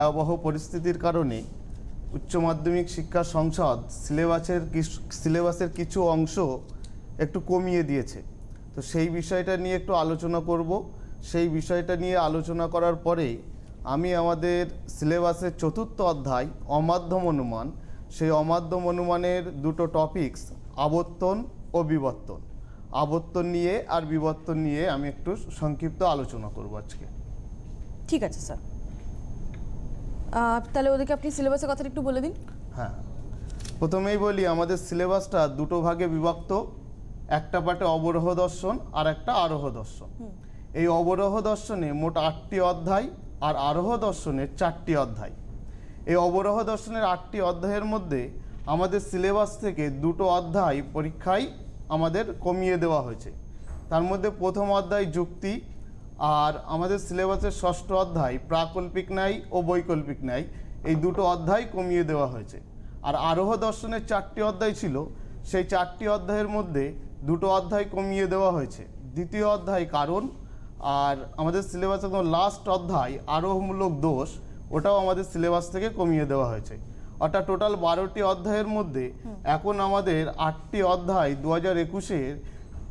ভয়াবহ পরিস্থিতির কারণে উচ্চ মাধ্যমিক শিক্ষা সংসদ সিলেবাসের কিছু অংশ একটু কমিয়ে দিয়েছে। তো সেই বিষয়টা নিয়ে একটু আলোচনা করব। সেই বিষয়টা নিয়ে আলোচনা করার পরে আমি আমাদের সিলেবাসের চতুর্থ অধ্যায় অমাধ্যম অনুমান, সেই অমাধ্যম অনুমানের দুটো টপিকস আবর্তন ও বিবর্তন, আবর্তন নিয়ে আর বিবর্তন নিয়ে আমি একটু সংক্ষিপ্ত আলোচনা করব আজকে। ঠিক আছে স্যার, তাহলে ওদেরকে আপনি সিলেবাসের কথাটা একটু বলে দিন। হ্যাঁ, প্রথমেই বলি আমাদের সিলেবাসটা দুটো ভাগে বিভক্ত। একটা পার্টে অবরোহ দর্শন আর একটা আরোহ দর্শন। এই অবরোহ দর্শনে মোট 8টি অধ্যায় আর আরোহ দর্শনের 4টি অধ্যায়। এই অবরোহ দর্শনের 8টি অধ্যায়ের মধ্যে আমাদের সিলেবাস থেকে দুটো অধ্যায় পরীক্ষায় আমাদের কমিয়ে দেওয়া হয়েছে। তার মধ্যে প্রথম অধ্যায় যুক্তি, আর আমাদের সিলেবাসের ষষ্ঠ অধ্যায় প্রাকল্পিক ন্যায় ও বৈকল্পিক ন্যায়, এই দুটো অধ্যায় কমিয়ে দেওয়া হয়েছে। আর আরোহ দর্শনের 4টি অধ্যায় ছিল, সেই 4টি অধ্যায়ের মধ্যে দুটো অধ্যায় কমিয়ে দেওয়া হয়েছে। দ্বিতীয় অধ্যায় কারণ, আর আমাদের সিলেবাসের লাস্ট অধ্যায় আরোহমূলক দোষ, ওটাও আমাদের সিলেবাস থেকে কমিয়ে দেওয়া হয়েছে। অর্থাৎ টোটাল 12টি অধ্যায়ের মধ্যে এখন আমাদের 8টি অধ্যায় 2021-এর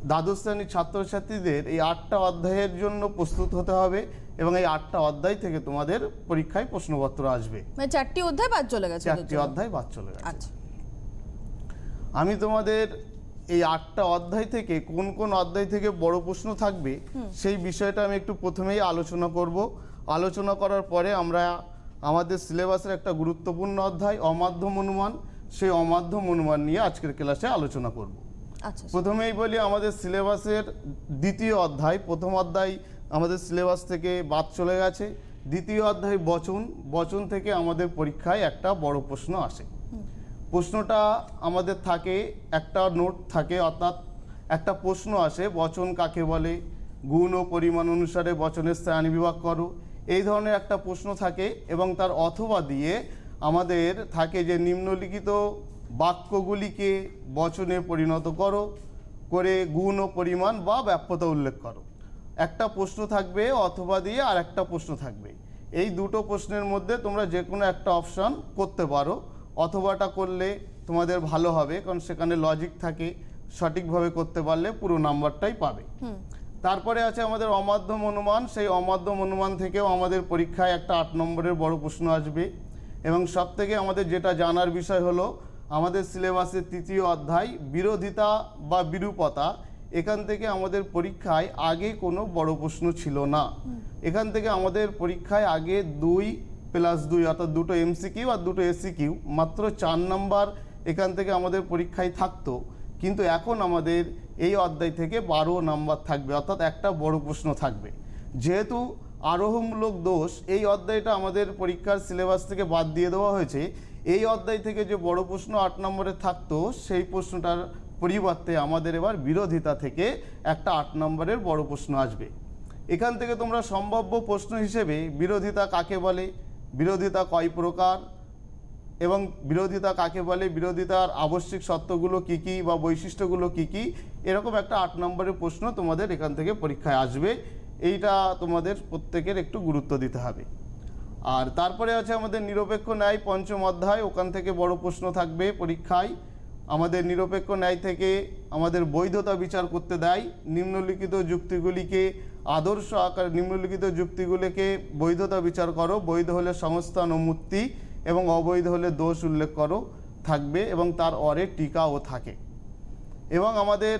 দ্বাদশ শ্রেণীর ছাত্রছাত্রীদের এই 8টা অধ্যায়ের জন্য প্রস্তুত হতে হবে, এবং এই 8টা অধ্যায় থেকে তোমাদের পরীক্ষায় প্রশ্নপত্র আসবে। মানে 4টি অধ্যায় বাদ চলে গেছে? 4টি অধ্যায় বাদ চলে গেছে। আচ্ছা, আমি তোমাদের এই 8টা অধ্যায় থেকে কোন কোন অধ্যায় থেকে বড় প্রশ্ন থাকবে সেই বিষয়টা আমি একটু প্রথমেই আলোচনা করব। আলোচনা করার পরে আমরা আমাদের সিলেবাসের একটা গুরুত্বপূর্ণ অধ্যায় অমাধ্যম অনুমান, সেই অমাধ্যম অনুমান নিয়ে আজকের ক্লাসে আলোচনা করব। আচ্ছা, প্রথমেই বলি আমাদের সিলেবাসের দ্বিতীয় অধ্যায়, প্রথম অধ্যায় আমাদের সিলেবাস থেকে বাদ চলে গেছে। দ্বিতীয় অধ্যায় বচন, বচন থেকে আমাদের পরীক্ষায় একটা বড় প্রশ্ন আসে। প্রশ্নটা আমাদের থাকে, একটা নোট থাকে, অর্থাৎ একটা প্রশ্ন আসে, বচন কাকে বলে, গুণ ও পরিমাণ অনুসারে বচনের শ্রেণী বিভাগ করো, এই ধরনের একটা প্রশ্ন থাকে। এবং তার অথবা দিয়ে আমাদের থাকে যে নিম্নলিখিত বাক্যগুলিকে বচনে পরিণত করো, করে গুণ ও পরিমাণ বা ব্যাপ্যতা উল্লেখ করো। একটা প্রশ্ন থাকবে অথবা দিয়ে, আর একটা প্রশ্ন থাকবে। এই দুটো প্রশ্নের মধ্যে তোমরা যে কোনো একটা অপশান করতে পারো। অথবাটা করলে তোমাদের ভালো হবে, কারণ সেখানে লজিক থাকে, সঠিকভাবে করতে পারলে পুরো নাম্বারটাই পাবে। তারপরে আছে আমাদের অমাধ্যম অনুমান, সেই অমাধ্যম অনুমান থেকেও আমাদের পরীক্ষায় একটা 8 নম্বরের বড় প্রশ্ন আসবে। এবং সবথেকে আমাদের যেটা জানার বিষয় হলো আমাদের সিলেবাসের তৃতীয় অধ্যায় বিরোধিতা বা বিরূপতা, এখান থেকে আমাদের পরীক্ষায় আগে কোনো বড় প্রশ্ন ছিল না। এখান থেকে আমাদের পরীক্ষায় আগে 2+2 অর্থাৎ দুটো এমসিকিউ আর দুটো এসিকিউ, মাত্র 4 নাম্বার এখান থেকে আমাদের পরীক্ষায় থাকতো। কিন্তু এখন আমাদের এই অধ্যায় থেকে 12 নাম্বার থাকবে, অর্থাৎ একটা বড় প্রশ্ন থাকবে। যেহেতু আরোহমূলক দোষ এই অধ্যায়টা আমাদের পরীক্ষার সিলেবাস থেকে বাদ দিয়ে দেওয়া হয়েছে, এই অধ্যায় থেকে যে বড় প্রশ্ন 8 নম্বরে থাকতো, সেই প্রশ্নটার পরিবর্তে আমাদের এবার বিরোধিতা থেকে একটা 8 নম্বরের বড় প্রশ্ন আসবে। এখান থেকে তোমরা সম্ভাব্য প্রশ্ন হিসেবে বিরোধিতা কাকে বলে, বিরোধিতা কয় প্রকার, এবং বিরোধিতা কাকে বলে, বিরোধিতার আবশ্যিক সত্যগুলো কী কী বা বৈশিষ্ট্যগুলো কী কী, এরকম একটা 8 নম্বরের প্রশ্ন তোমাদের এখান থেকে পরীক্ষায় আসবে। এইটা তোমাদের প্রত্যেকের একটু গুরুত্ব দিতে হবে। আর তারপরে আছে আমাদের নিরপেক্ষ ন্যায় পঞ্চম অধ্যায়, ওখান থেকে বড় প্রশ্ন থাকবে পরীক্ষায়। আমাদের নিরপেক্ষ ন্যায় থেকে আমাদের বৈধতা বিচার করতে দেয়। নিম্নলিখিত যুক্তিগুলিকে আদর্শ আকার, নিম্নলিখিত যুক্তিগুলিকে বৈধতা বিচার করো, বৈধ হলে সংস্থান ও মুক্তি, এবং অবৈধ হলে দোষ উল্লেখ করো থাকবে, এবং তার অরে টিকাও থাকে। এবং আমাদের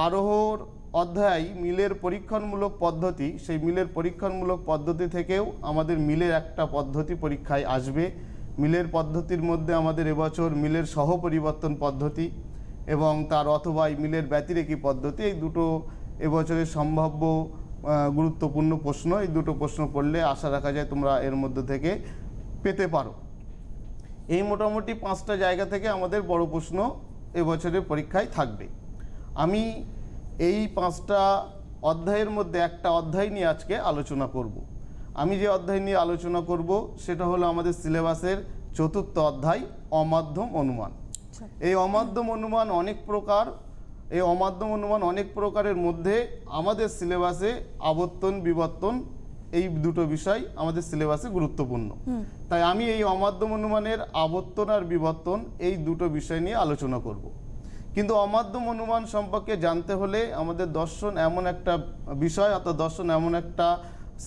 আরোহর অধ্যায় মিলের পরীক্ষণমূলক পদ্ধতি, সেই মিলের পরীক্ষণমূলক পদ্ধতি থেকেও আমাদের মিলের একটা পদ্ধতি পরীক্ষায় আসবে। মিলের পদ্ধতির মধ্যে আমাদের এবছর মিলের সহপরিবর্তন পদ্ধতি এবং তার অথবা মিলের ব্যতিরেকী পদ্ধতি, এই দুটো এবছরের সম্ভাব্য গুরুত্বপূর্ণ প্রশ্ন। এই দুটো প্রশ্ন পড়লে আশা রাখা যায় তোমরা এর মধ্যে থেকে পেতে পারো। এই মোটামুটি 5টা জায়গা থেকে আমাদের বড় প্রশ্ন এবছরের পরীক্ষায় থাকবে। আমি এই 5টা অধ্যায়ের মধ্যে একটা অধ্যায় নিয়ে আজকে আলোচনা করব। আমি যে অধ্যায় নিয়ে আলোচনা করব সেটা হলো আমাদের সিলেবাসের চতুর্থ অধ্যায় অমাধ্যম অনুমান। এই অমাধ্যম অনুমান অনেক প্রকার। এই অমাধ্যম অনুমান অনেক প্রকারের মধ্যে আমাদের সিলেবাসে আবর্তন বিবর্তন এই দুটো বিষয় আমাদের সিলেবাসে গুরুত্বপূর্ণ। তাই আমি এই অমাধ্যম অনুমানের আবর্তন আর বিবর্তন এই দুটো বিষয় নিয়ে আলোচনা করব। কিন্তু অমাধ্যম অনুমান সম্পর্কে জানতে হলে আমাদের দর্শন এমন একটা বিষয়, অর্থাৎ দর্শন এমন একটা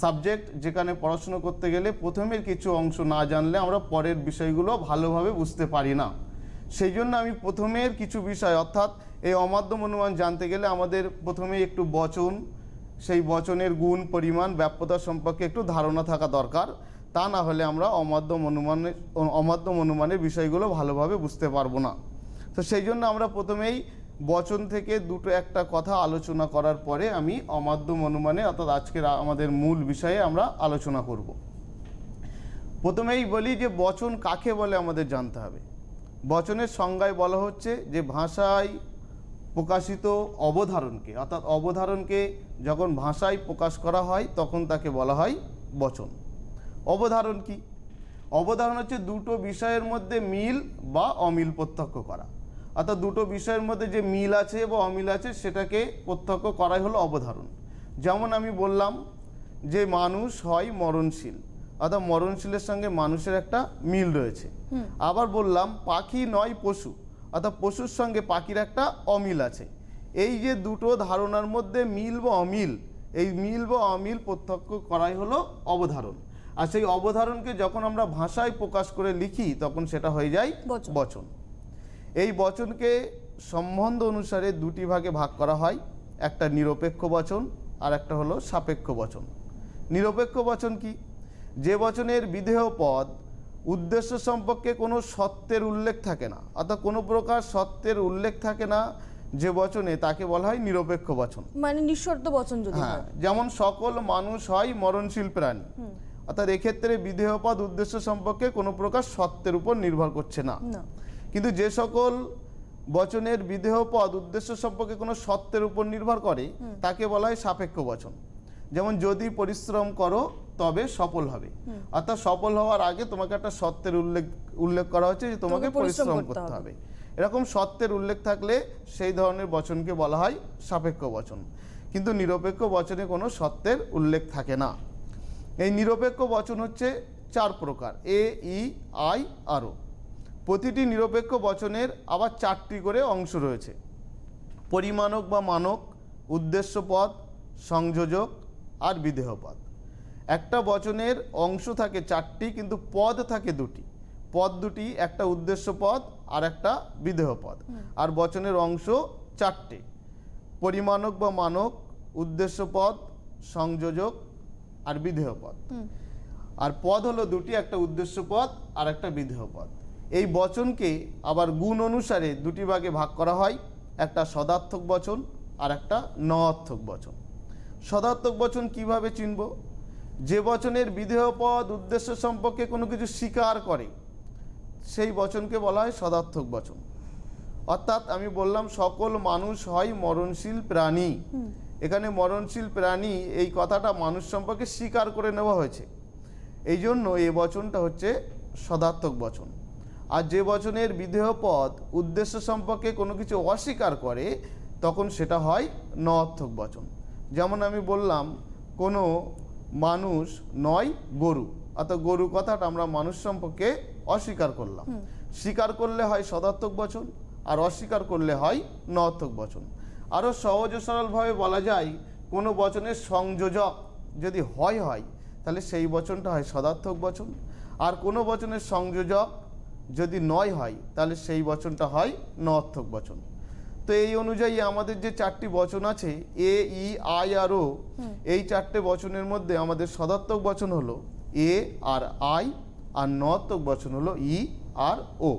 সাবজেক্ট যেখানে পড়াশোনা করতে গেলে প্রথমের কিছু অংশ না জানলে আমরা পরের বিষয়গুলো ভালোভাবে বুঝতে পারি না। সেই জন্য আমি প্রথমের কিছু বিষয়, অর্থাৎ এই অমাধ্যম অনুমান জানতে গেলে আমাদের প্রথমে একটু বচন, সেই বচনের গুণ, পরিমাণ, ব্যাপ্যতা সম্পর্কে একটু ধারণা থাকা দরকার। তা না হলে আমরা অমাধ্যম অনুমানের বিষয়গুলো ভালোভাবে বুঝতে পারবো না। তো সেই জন্য আমরা প্রথমেই বচন থেকে দুটো একটা কথা আলোচনা করার পরে আমি অমাধ্যম অনুমানে, অর্থাৎ আজকের আমাদের মূল বিষয়ে আমরা আলোচনা করব। প্রথমেই বলি যে বচন কাকে বলে আমাদের জানতে হবে। বচনের সংজ্ঞায় বলা হচ্ছে যে ভাষায় প্রকাশিত অবধারণকে, অর্থাৎ অবধারণকে যখন ভাষায় প্রকাশ করা হয় তখন তাকে বলা হয় বচন। অবধারণ কি? অবধারণ হচ্ছে দুটো বিষয়ের মধ্যে মিল বা অমিল প্রত্যক্ষ করা, অর্থাৎ দুটো বিষয়ের মধ্যে যে মিল আছে বা অমিল আছে সেটাকে প্রত্যক্ষ করাই হলো অবধারণ। যেমন আমি বললাম যে মানুষ হয় মরণশীল, অর্থাৎ মরণশীলের সঙ্গে মানুষের একটা মিল রয়েছে। আবার বললাম পাখি নয় পশু, অর্থাৎ পশুর সঙ্গে পাখির একটা অমিল আছে। এই যে দুটো ধারণার মধ্যে মিল বা অমিল, এই মিল বা অমিল প্রত্যক্ষ করাই হলো অবধারণ। আর সেই অবধারণকে যখন আমরা ভাষায় প্রকাশ করে লিখি তখন সেটা হয়ে যায় বচন। এই বচনকে সম্বন্ধ অনুসারে দুটি ভাগে ভাগ করা হয়, একটা নিরপেক্ষ বচন আর একটা হলো সাপেক্ষ বচন। নিরপেক্ষ বচন কি? যে বচনের বিধেয় পদ উদ্দেশ্য সম্পর্কে কোনো সত্যের উল্লেখ থাকে না, অর্থাৎ কোনো প্রকার সত্যের উল্লেখ থাকে না যে বচনে, তাকে বলা হয় নিরপেক্ষ বচন। মানে নিঃশর্ত বচন যদি হ্যাঁ, হয়। যেমন সকল মানুষ হয় মরণশীল প্রাণী, অর্থাৎ এক্ষেত্রে বিধেয় পদ উদ্দেশ্য সম্পর্কে কোনো প্রকার সত্যের উপর নির্ভর করছে না। কিন্তু যে সকল বচনের বিধেয় পদ উদ্দেশ্য সম্পর্কে কোনো সত্যের উপর নির্ভর করে তাকে বলা হয় সাপেক্ষ বচন। যেমন যদি পরিশ্রম করো তবে সফল হবে, অর্থাৎ সফল হওয়ার আগে তোমাকে একটা সত্যের উল্লেখ করা হচ্ছে যে তোমাকে পরিশ্রম করতে হবে। এরকম সত্যের উল্লেখ থাকলে সেই ধরনের বচনকে বলা হয় সাপেক্ষ বচন। কিন্তু নিরপেক্ষ বচনে কোনো সত্যের উল্লেখ থাকে না। এই নিরপেক্ষ বচন হচ্ছে 4 প্রকার, এ, ই, আই, আর ও। প্রতিটি নিরপেক্ষ বচনের আবার 4টি করে অংশ রয়েছে: পরিমাণক বা মানক, উদ্দেশ্য পদ, সংযোজক আর বিধেয় পদ। একটা বচনের অংশ থাকে 4টি কিন্তু পদ থাকে 2টি। পদ 2টি, একটা উদ্দেশ্য পদ আর একটা বিধেয় পদ। আর বচনের অংশ 4টে: পরিমাণক বা মানক, উদ্দেশ্য পদ, সংযোজক আর বিধেয় পদ। আর পদ হলো 2টি, একটা উদ্দেশ্য পদ আর একটা বিধেয় পদ। এই বচনকে আবার গুণ অনুসারে 2টি ভাগে ভাগ করা হয়, একটা সদার্থক বচন আর একটা নঅর্থক বচন। সদার্থক বচন কিভাবে চিনব? যে বচনের বিধেয় পদ উদ্দেশ্য সম্পর্কে কোনো কিছু স্বীকার করে সেই বচনকে বলা হয় সদার্থক বচন। অর্থাৎ আমি বললাম সকল মানুষ হয় মরণশীল প্রাণী, এখানে মরণশীল প্রাণী এই কথাটা মানুষ সম্পর্কে স্বীকার করে নেওয়া হয়েছে, এই জন্য এই বচনটা হচ্ছে সদার্থক বচন। আর যে বচনের বিধেয় পদ উদ্দেশ্য সম্পর্কে কোনো কিছু অস্বীকার করে তখন সেটা হয় নঅর্থক বচন। যেমন আমি বললাম কোনো মানুষ নয় গরু, অর্থাৎ গরু কথাটা আমরা মানুষ সম্পর্কে অস্বীকার করলাম। স্বীকার করলে হয় সদার্থক বচন আর অস্বীকার করলে হয় নঅর্থক বচন। আরও সহজ ও সরলভাবে বলা যায়, কোনো বচনের সংযোজক যদি হয় তাহলে সেই বচনটা হয় সদার্থক বচন, আর কোনো বচনের সংযোজক যদি নয় হয় তাহলে সেই বচনটা হয় নঅর্থক বচন। তো এই অনুযায়ী আমাদের যে 4টি বচন আছে এ, ই, আই আর ও, এই 4টে বচনের মধ্যে আমাদের সদার্থক বচন হলো এ আর আই, আর নঅর্থক বচন হলো ই আর ও।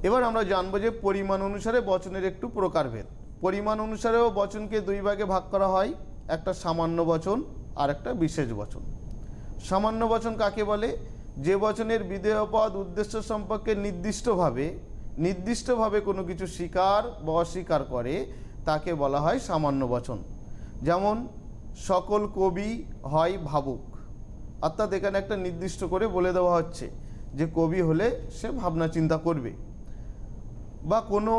এবার আমরা জানবো যে পরিমাণ অনুসারে বচনের একটু প্রকারভেদ। পরিমাণ অনুসারেও বচনকে 2 ভাগে ভাগ করা হয়, একটা সামান্য বচন আর একটা বিশেষ বচন। সামান্য বচন কাকে বলে? যে বচনের বিধেয় পদ উদ্দেশ্য সম্পর্কে নির্দিষ্টভাবে কোনো কিছু স্বীকার বা অস্বীকার করে তাকে বলা হয় সামান্য বচন। যেমন সকল কবি হয় ভাবুক, অর্থাৎ এখানে একটা নির্দিষ্ট করে বলে দেওয়া হচ্ছে যে কবি হলে সে ভাবনা চিন্তা করবে। বা কোনো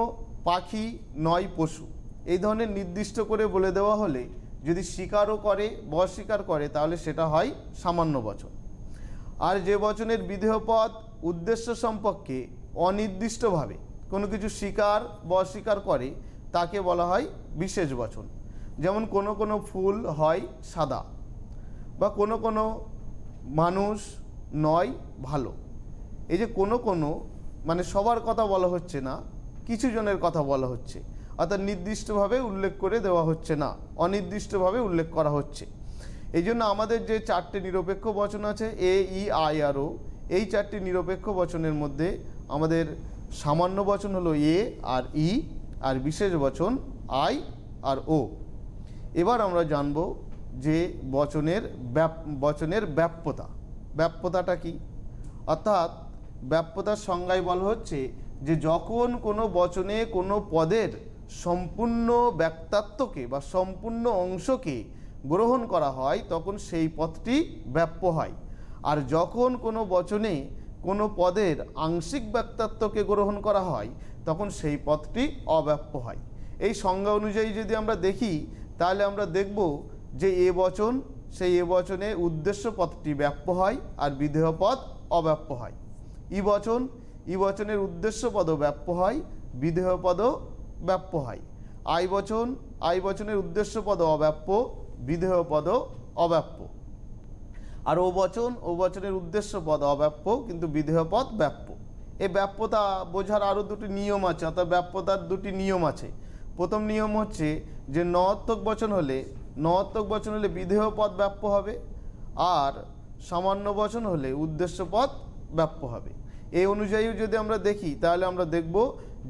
পাখি নয় পশু, এই ধরনের নির্দিষ্ট করে বলে দেওয়া হলে যদি স্বীকারও করে বা অস্বীকার করে তাহলে সেটা হয় সামান্য বচন। আর যে বচনের বিধেয় পদ উদ্দেশ্য সম্পর্কে অনির্দিষ্টভাবে কোনো কিছু স্বীকার বা অস্বীকার করে তাকে বলা হয় বিশেষ বচন। যেমন কোনো কোনো ফুল হয় সাদা, বা কোনো কোনো মানুষ নয় ভালো। এই যে কোনো কোনো মানে সবার কথা বলা হচ্ছে না, কিছু জনের কথা বলা হচ্ছে, অর্থাৎ নির্দিষ্টভাবে উল্লেখ করে দেওয়া হচ্ছে না, অনির্দিষ্টভাবে উল্লেখ করা হচ্ছে। এই জন্য আমাদের যে চারটে নিরপেক্ষ বচন আছে এ, ই, আই আর ও, এই চারটি নিরপেক্ষ বচনের মধ্যে আমাদের সামান্য বচন হলো এ আর ই, আর বিশেষ বচন আই আর ও। এবার আমরা জানব যে বচনের ব্যাপ্যতা। ব্যাপ্যতাটা কি? অর্থাৎ ব্যাপ্যতার সংজ্ঞায় বলা হচ্ছে যে যখন কোনো বচনে কোনো পদের সম্পূর্ণ ব্যক্তাত্বকে বা সম্পূর্ণ অংশকে গ্রহণ করা হয় তখন সেই পদটি ব্যাপ্য হয়। আর যখন কোনো বচনে কোনো পদের আংশিক ব্যক্তাত্বকে গ্রহণ করা হয় তখন সেই পদটি অব্যাপ্য হয়। এই সংজ্ঞা অনুযায়ী যদি আমরা দেখি তাহলে আমরা দেখব যে এ বচন, সেই এ বচনে উদ্দেশ্য পদটি ব্যাপ্য হয় আর বিধেয় পদ অব্যাপ্য হয়। ই বচন, ই বচনের উদ্দেশ্য পদও ব্যাপ্য হয়, বিধেয় পদও ব্যাপ্য হয়। আই বচন, আই বচনের উদ্দেশ্য পদ অব্যাপ্য, বিধেয় পদও অব্যাপ্য। আর ও বচন, ও বচনের উদ্দেশ্য পদ অব্যাপ্য কিন্তু বিধেয় পদ ব্যাপ্য। এই ব্যাপ্যতা বোঝার আরও দুটি নিয়ম আছে, অর্থাৎ ব্যাপ্যতার দুটি নিয়ম আছে। প্রথম নিয়ম হচ্ছে যে নঅর্থক বচন হলে বিধেয় পদ ব্যাপ্য হবে, আর সামান্য বচন হলে উদ্দেশ্য পদ ব্যাপ্য হবে। এই অনুযায়ী যদি আমরা দেখি তাহলে আমরা দেখব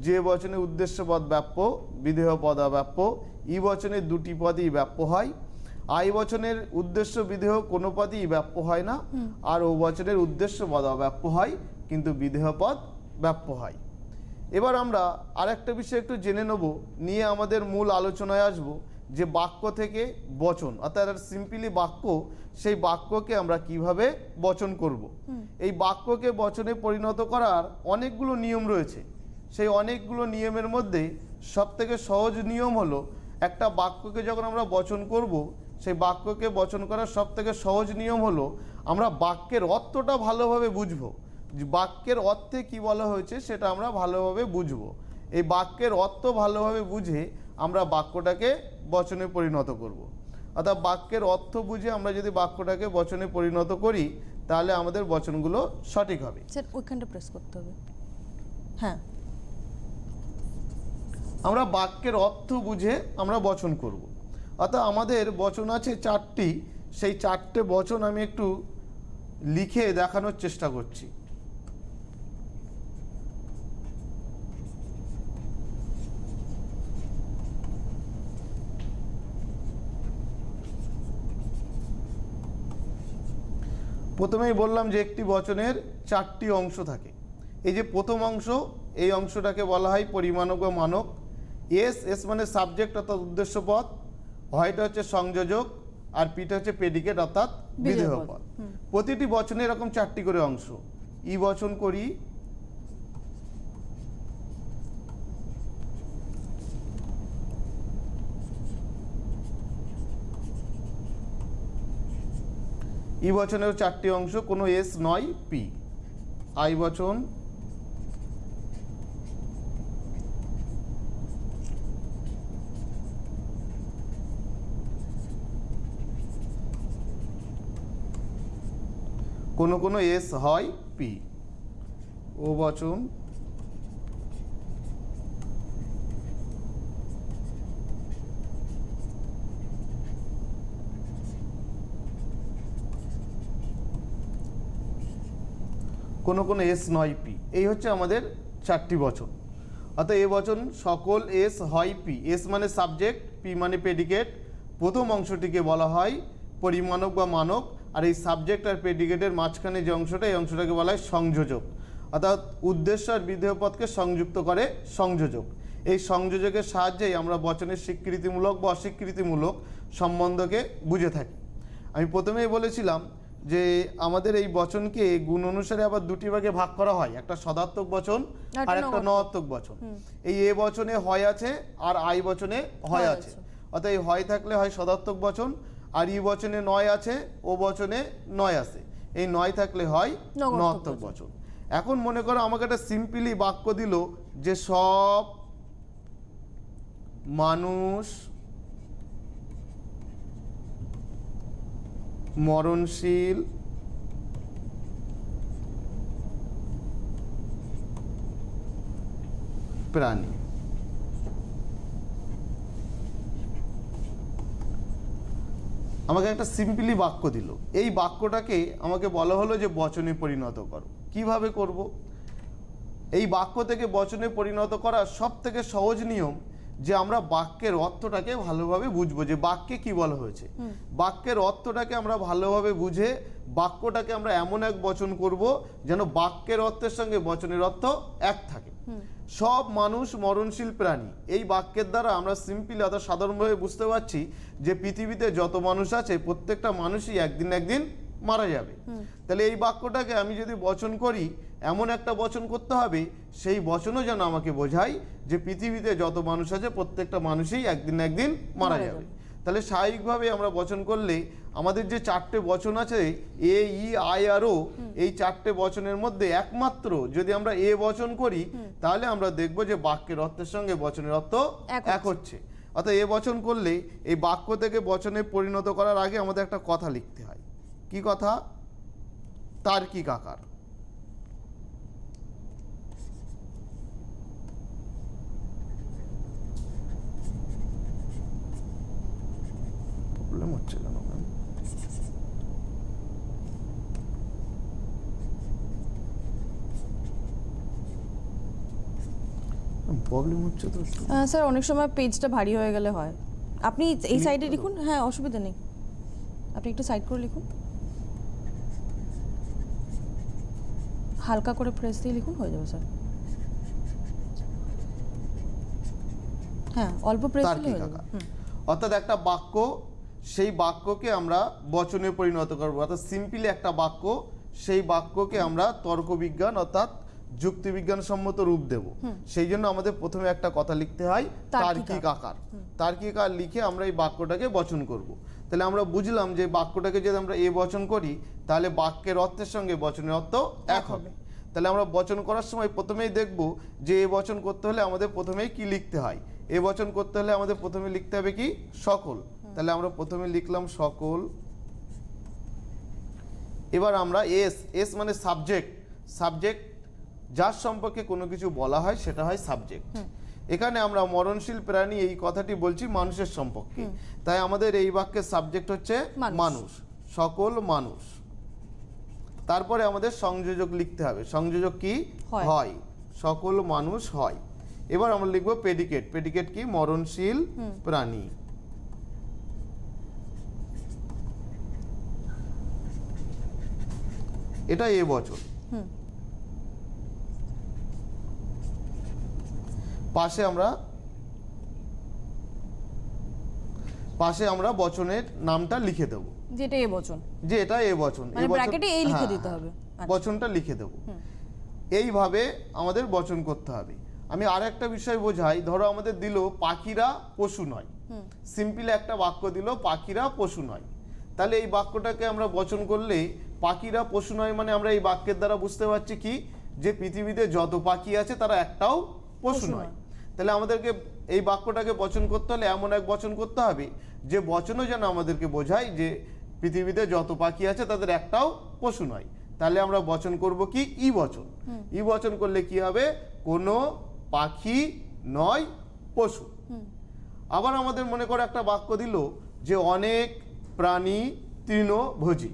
যে বচনে উদ্দেশ্য পদ ব্যাপ্য, বিধেয় পদ অব্যাপ্য। ই বচনের দুটি পদই ব্যাপ্য হয়। আই বচনের উদ্দেশ্য বিধেয় কোনো পদই ব্যাপ্য হয় না, আর ও বচনের উদ্দেশ্য পদ অব্যাপ্য হয় কিন্তু বিধেয় পদ ব্যাপ্য হয়। এবার আমরা আরেকটা বিষয় একটু জেনে নেব, নিয়ে আমাদের মূল আলোচনায় আসব যে বাক্য থেকে বচন, অর্থাৎ সিম্পলি বাক্য, সেই বাক্যকে আমরা কিভাবে বচন করব। এই বাক্যকে বচনে পরিণত করার অনেকগুলো নিয়ম রয়েছে। সেই অনেকগুলো নিয়মের মধ্যে সবথেকে সহজ নিয়ম হলো, একটা বাক্যকে যখন আমরা বচন করব সেই বাক্যকে বচন করার সবথেকে সহজ নিয়ম হলো আমরা বাক্যের অর্থটা ভালোভাবে বুঝবো। বাক্যের অর্থে কি বলা হয়েছে সেটা আমরা ভালোভাবে বুঝবো। এই বাক্যের অর্থ ভালোভাবে বুঝে আমরা বাক্যটাকে বচনে পরিণত করব। অর্থাৎ বাক্যের অর্থ বুঝে আমরা যদি বাক্যটাকে বচনে পরিণত করি তাহলে আমাদের বচনগুলো সঠিক হবে। স্যার ওইখানটা প্রেস করতে হবে। হ্যাঁ, আমরা বাক্যের অর্থ বুঝে আমরা বচন করব। অর্থাৎ আমাদের বচন আছে চারটি, সেই চারটে বচন আমি একটু লিখে দেখানোর চেষ্টা করছি। প্রথমেই বললাম যে একটি বচনের চারটি অংশ থাকে। এই যে প্রথম অংশ, এই অংশটাকে বলা হয় পরিমাণক বা মানক। এস মানে সাবজেক্ট অর্থাৎ উদ্দেশ্য পদ, হয়টা হচ্ছে সংযোজক, আর পিটা হচ্ছে প্রেডিকেট অর্থাৎ বিধেয় পদ। প্রতিটি বচনে এরকম চারটি করে অংশ। ই বচন করি, ই বচনেও চারটি অংশ, কোনো এস নয়, পি। আই বচন, কোনো কোনো এস হয়, পি। ও বচন, কোনো কোনো এস নয়, পি। এই হচ্ছে আমাদের চারটি বচন। অর্থাৎ এ বচন সকল এস হয় পি। এস মানে সাবজেক্ট, পি মানে প্রেডিকেট। প্রথম অংশটিকে বলা হয় পরিমাণক বা মানক, আর এই সাবজেক্ট আর প্রেডিকেটের মাঝখানে যে অংশটা, এই অংশটাকে বলা হয় সংযোজক। অর্থাৎ উদ্দেশ্য আর বিধেয় পদকে সংযুক্ত করে সংযোজক। এই সংযোজকের সাহায্যেই আমরা বচনের স্বীকৃতিমূলক বা অস্বীকৃতিমূলক সম্বন্ধকে বুঝে থাকি। আমি প্রথমেই বলেছিলাম যে আমাদের এই বচনকে গুণ অনুসারে আবার দুটি ভাগে ভাগ করা হয়, একটা সদার্থক বচন আর একটা নঅর্থক বচন। এই এ বচনে হয় আছে আর আই বচনে হয় আছে। অর্থাৎ এই হয় থাকলে হয় সদার্থক বচন, আর ই বচনে নয় আছে, ও বচনে নয় আছে, এই নয় থাকলে হয় নয়ার্থক বচন। এখন মনে করো আমাকে একটা সিম্পলি বাক্য দিল যে সব মানুষ মরণশীল প্রাণী। আমাকে একটা সিম্পলি বাক্য দিল, এই বাক্যটাকে আমাকে বলা হলো যে বচনে পরিণত করো। কিভাবে করব? এই বাক্য থেকে বচনে পরিণত করার সব থেকে সহজ নিয়ম যে আমরা বাক্যের অর্থটাকে ভালোভাবে বুঝবো, যে বাক্যে কি বলা হয়েছে। বাক্যের অর্থটাকে আমরা ভালোভাবে বুঝে বাক্যটাকে আমরা এমন এক বচন করব যেন বাক্যের অর্থের সঙ্গে বচনের অর্থ এক থাকে। সব মানুষ মরণশীল প্রাণী, এই বাক্যের দ্বারা আমরা সিম্পলি অর্থাৎ সাধারণভাবে বুঝতে পারছি যে পৃথিবীতে যত মানুষ আছে প্রত্যেকটা মানুষই একদিন একদিন মারা যাবে। তাহলে এই বাক্যটাকে আমি যদি বচন করি, এমন একটা বচন করতে হবে সেই বচনও যেন আমাকে বোঝায় যে পৃথিবীতে যত মানুষ আছে প্রত্যেকটা মানুষই একদিন একদিন মারা যাবে। তাহলে স্বাভাবিকভাবে আমরা বচন করলে আমাদের যে চারটে বচন আছে এ, ই, আই আর ও, এই চারটে বচনের মধ্যে একমাত্র যদি আমরা এ বচন করি তাহলে আমরা দেখব যে বাক্যের অর্থের সঙ্গে বচনের অর্থ এক হচ্ছে। অর্থাৎ এ বচন করলে এই বাক্য থেকে বচনে পরিণত করার আগে আমাদের একটা কথা লিখতে হয়। কি কথা? তার্কিক আকার। প্রবলেম হচ্ছে কেন ম্যাম? প্রবলেম হচ্ছে তো একটু। স্যার অনেক সময় পেজটা ভারী হয়ে গেলে হয়। আপনি এই সাইডে লিখুন, হ্যাঁ অসুবিধা নেই, আপনি একটু সাইড করে লিখুন, হালকা করে প্রেস দিয়ে লিখুন, হয়ে যাবে স্যার। হ্যাঁ অল্প প্রেস দিলে তার্কিক হয়ে যাবে। আকার অর্থাৎ একটা বাক্য, সেই বাক্যকে আমরা বচনে পরিণত করবো। অর্থাৎ সিম্পলি একটা বাক্য, সেই বাক্যকে আমরা তর্কবিজ্ঞান অর্থাৎ যুক্তিবিজ্ঞান সম্মত রূপ দেব। সেই জন্য আমাদের প্রথমে একটা কথা লিখতে হয় তার্কিক আকার। তার্কিক আকার লিখে আমরা এই বাক্যটাকে বচন করব। তাহলে আমরা বুঝলাম যে বাক্যটাকে যদি আমরা এ বচন করি তাহলে বাক্যের অর্থের সঙ্গে বচনের অর্থ এক হবে। তাহলে আমরা বচন করার সময় প্রথমেই দেখব যে এ বচন করতে হলে আমাদের প্রথমেই কি লিখতে হয়। এ বচন করতে হলে আমাদের প্রথমে লিখতে হবে কি? সকল। তাহলে আমরা প্রথমে লিখলাম সকল। এবার আমরা এস, এস মানে সাবজেক্ট। সাবজেক্ট যার সম্পর্কে কোনো কিছু বলা হয় সেটা হয় সাবজেক্ট। এখানে আমরা মরণশীল প্রাণী এই কথাটি বলছি মানুষের সম্পর্কে, তাই আমাদের এই বাক্যের সাবজেক্ট হচ্ছে মানুষ, সকল মানুষ। তারপরে আমাদের সংযোজক লিখতে হবে। সংযোজক কি? হয়, সকল মানুষ হয়। এবার আমরা লিখবো প্রেডিকেট। প্রেডিকেট কি? মরণশীল প্রাণী। এটা এ বচন। পাশে আমরা বচনের নামটা লিখে দেব, যেটা এ বচন, যে এটা এ বচন। মানে ব্র্যাকেটে এই লিখে দিতে হবে, বচনটা লিখে দেব। এইভাবে আমাদের বচন করতে হবে। আমি আর একটা বিষয় বোঝাই, ধরো আমাদের দিল পাখিরা পশু নয়, সিম্পল একটা বাক্য দিল পাখিরা পশু নয়। তাহলে এই বাক্যটাকে আমরা বচন করলে পাখিরা পশু নয় মানে আমরা এই বাক্যের দ্বারা বুঝতে পারছি কি? যে পৃথিবীতে যত পাখি আছে তারা একটাও পশু নয়। তাহলে আমাদেরকে এই বাক্যটাকে বচন করতে হলে এমন এক বচন করতে হবে যে বচনও যেন আমাদেরকে বোঝায় যে পৃথিবীতে যত পাখি আছে তাদের একটাও পশু নয়। তাহলে আমরা বচন করব কি? ই বচন। ই বচন করলে কি হবে? কোনো পাখি নয় পশু। আবার আমাদের মনে করে একটা বাক্য দিল যে অনেক প্রাণী তৃণভোজী।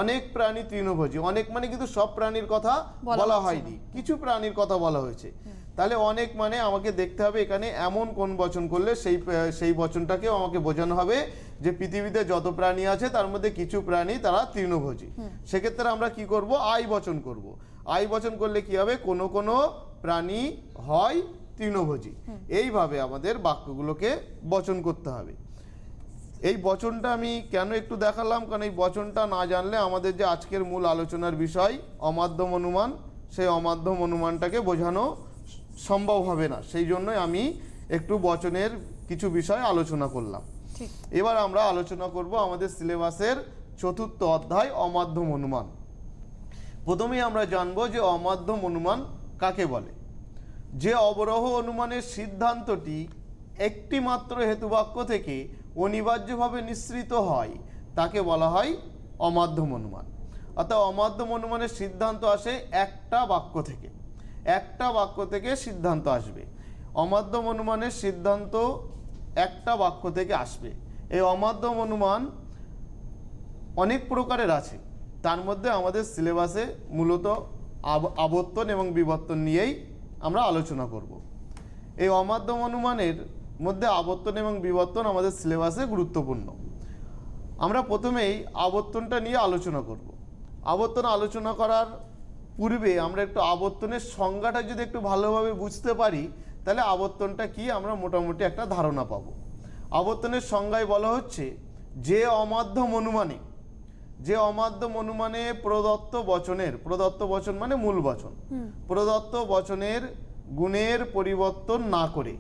অনেক প্রাণী তৃণভোজী, অনেক মানে কিন্তু সব প্রাণীর কথা বলা হয়নি, কিছু প্রাণীর কথা বলা হয়েছে। তাহলে অনেক মানে আমাকে দেখতে হবে এখানে এমন কোন বচন করলে সেই বচনটাকেও আমাকে বোঝানো হবে যে পৃথিবীতে যত প্রাণী আছে তার মধ্যে কিছু প্রাণী তারা তৃণভোজী। সেক্ষেত্রে আমরা কি করব? আই বচন করব। আই বচন করলে কি হবে? কোনো কোনো প্রাণী হয় তৃণভোজী। এইভাবে আমাদের বাক্যগুলোকে বচন করতে হবে। এই বচনটা আমি কেন একটু দেখালাম, কারণ এই বচনটা না জানলে আমাদের যে আজকের মূল আলোচনার বিষয় অমাধ্যম অনুমান, সেই অমাধ্যম অনুমানটাকে বোঝানো সম্ভব হবে না। সেই জন্যই আমি একটু বচনের কিছু বিষয় আলোচনা করলাম। ঠিক। এবার আমরা আলোচনা করব আমাদের সিলেবাসের চতুর্থ অধ্যায় অমাধ্যম অনুমান। প্রথমেই আমরা জানবো যে অমাধ্যম অনুমান কাকে বলে। যে অবরোহ অনুমানের সিদ্ধান্তটি একটি মাত্র হেতুবাক্য থেকে অনিবার্যভাবে নিঃসৃত হয় তাকে বলা হয় অমাধ্যম অনুমান। অর্থাৎ অমাধ্যম অনুমানের সিদ্ধান্ত আসে একটা বাক্য থেকে, একটা বাক্য থেকে সিদ্ধান্ত আসবে। অমাধ্যম অনুমানের সিদ্ধান্ত একটা বাক্য থেকে আসবে। এই অমাধ্যম অনুমান অনেক প্রকারের আছে, তার মধ্যে আমাদের সিলেবাসে মূলত আবর্তন এবং বিবর্তন নিয়েই আমরা আলোচনা করব। এই অমাধ্যম অনুমানের মধ্যে আবর্তন এবং বিবর্তন আমাদের সিলেবাসে গুরুত্বপূর্ণ। আমরা প্রথমেই আবর্তনটা নিয়ে আলোচনা করব। আবর্তন আলোচনা করার পূর্বে আমরা একটু আবর্তনের সংজ্ঞাটা যদি একটু ভালোভাবে বুঝতে পারি তাহলে আবর্তনটা কি আমরা মোটামুটি একটা ধারণা পাবো। আবর্তনের সংজ্ঞায় বলা হচ্ছে যে অমাধ্যম অনুমানে প্রদত্ত বচন মানে মূল বচন, প্রদত্ত বচনের গুণের পরিবর্তন না করে,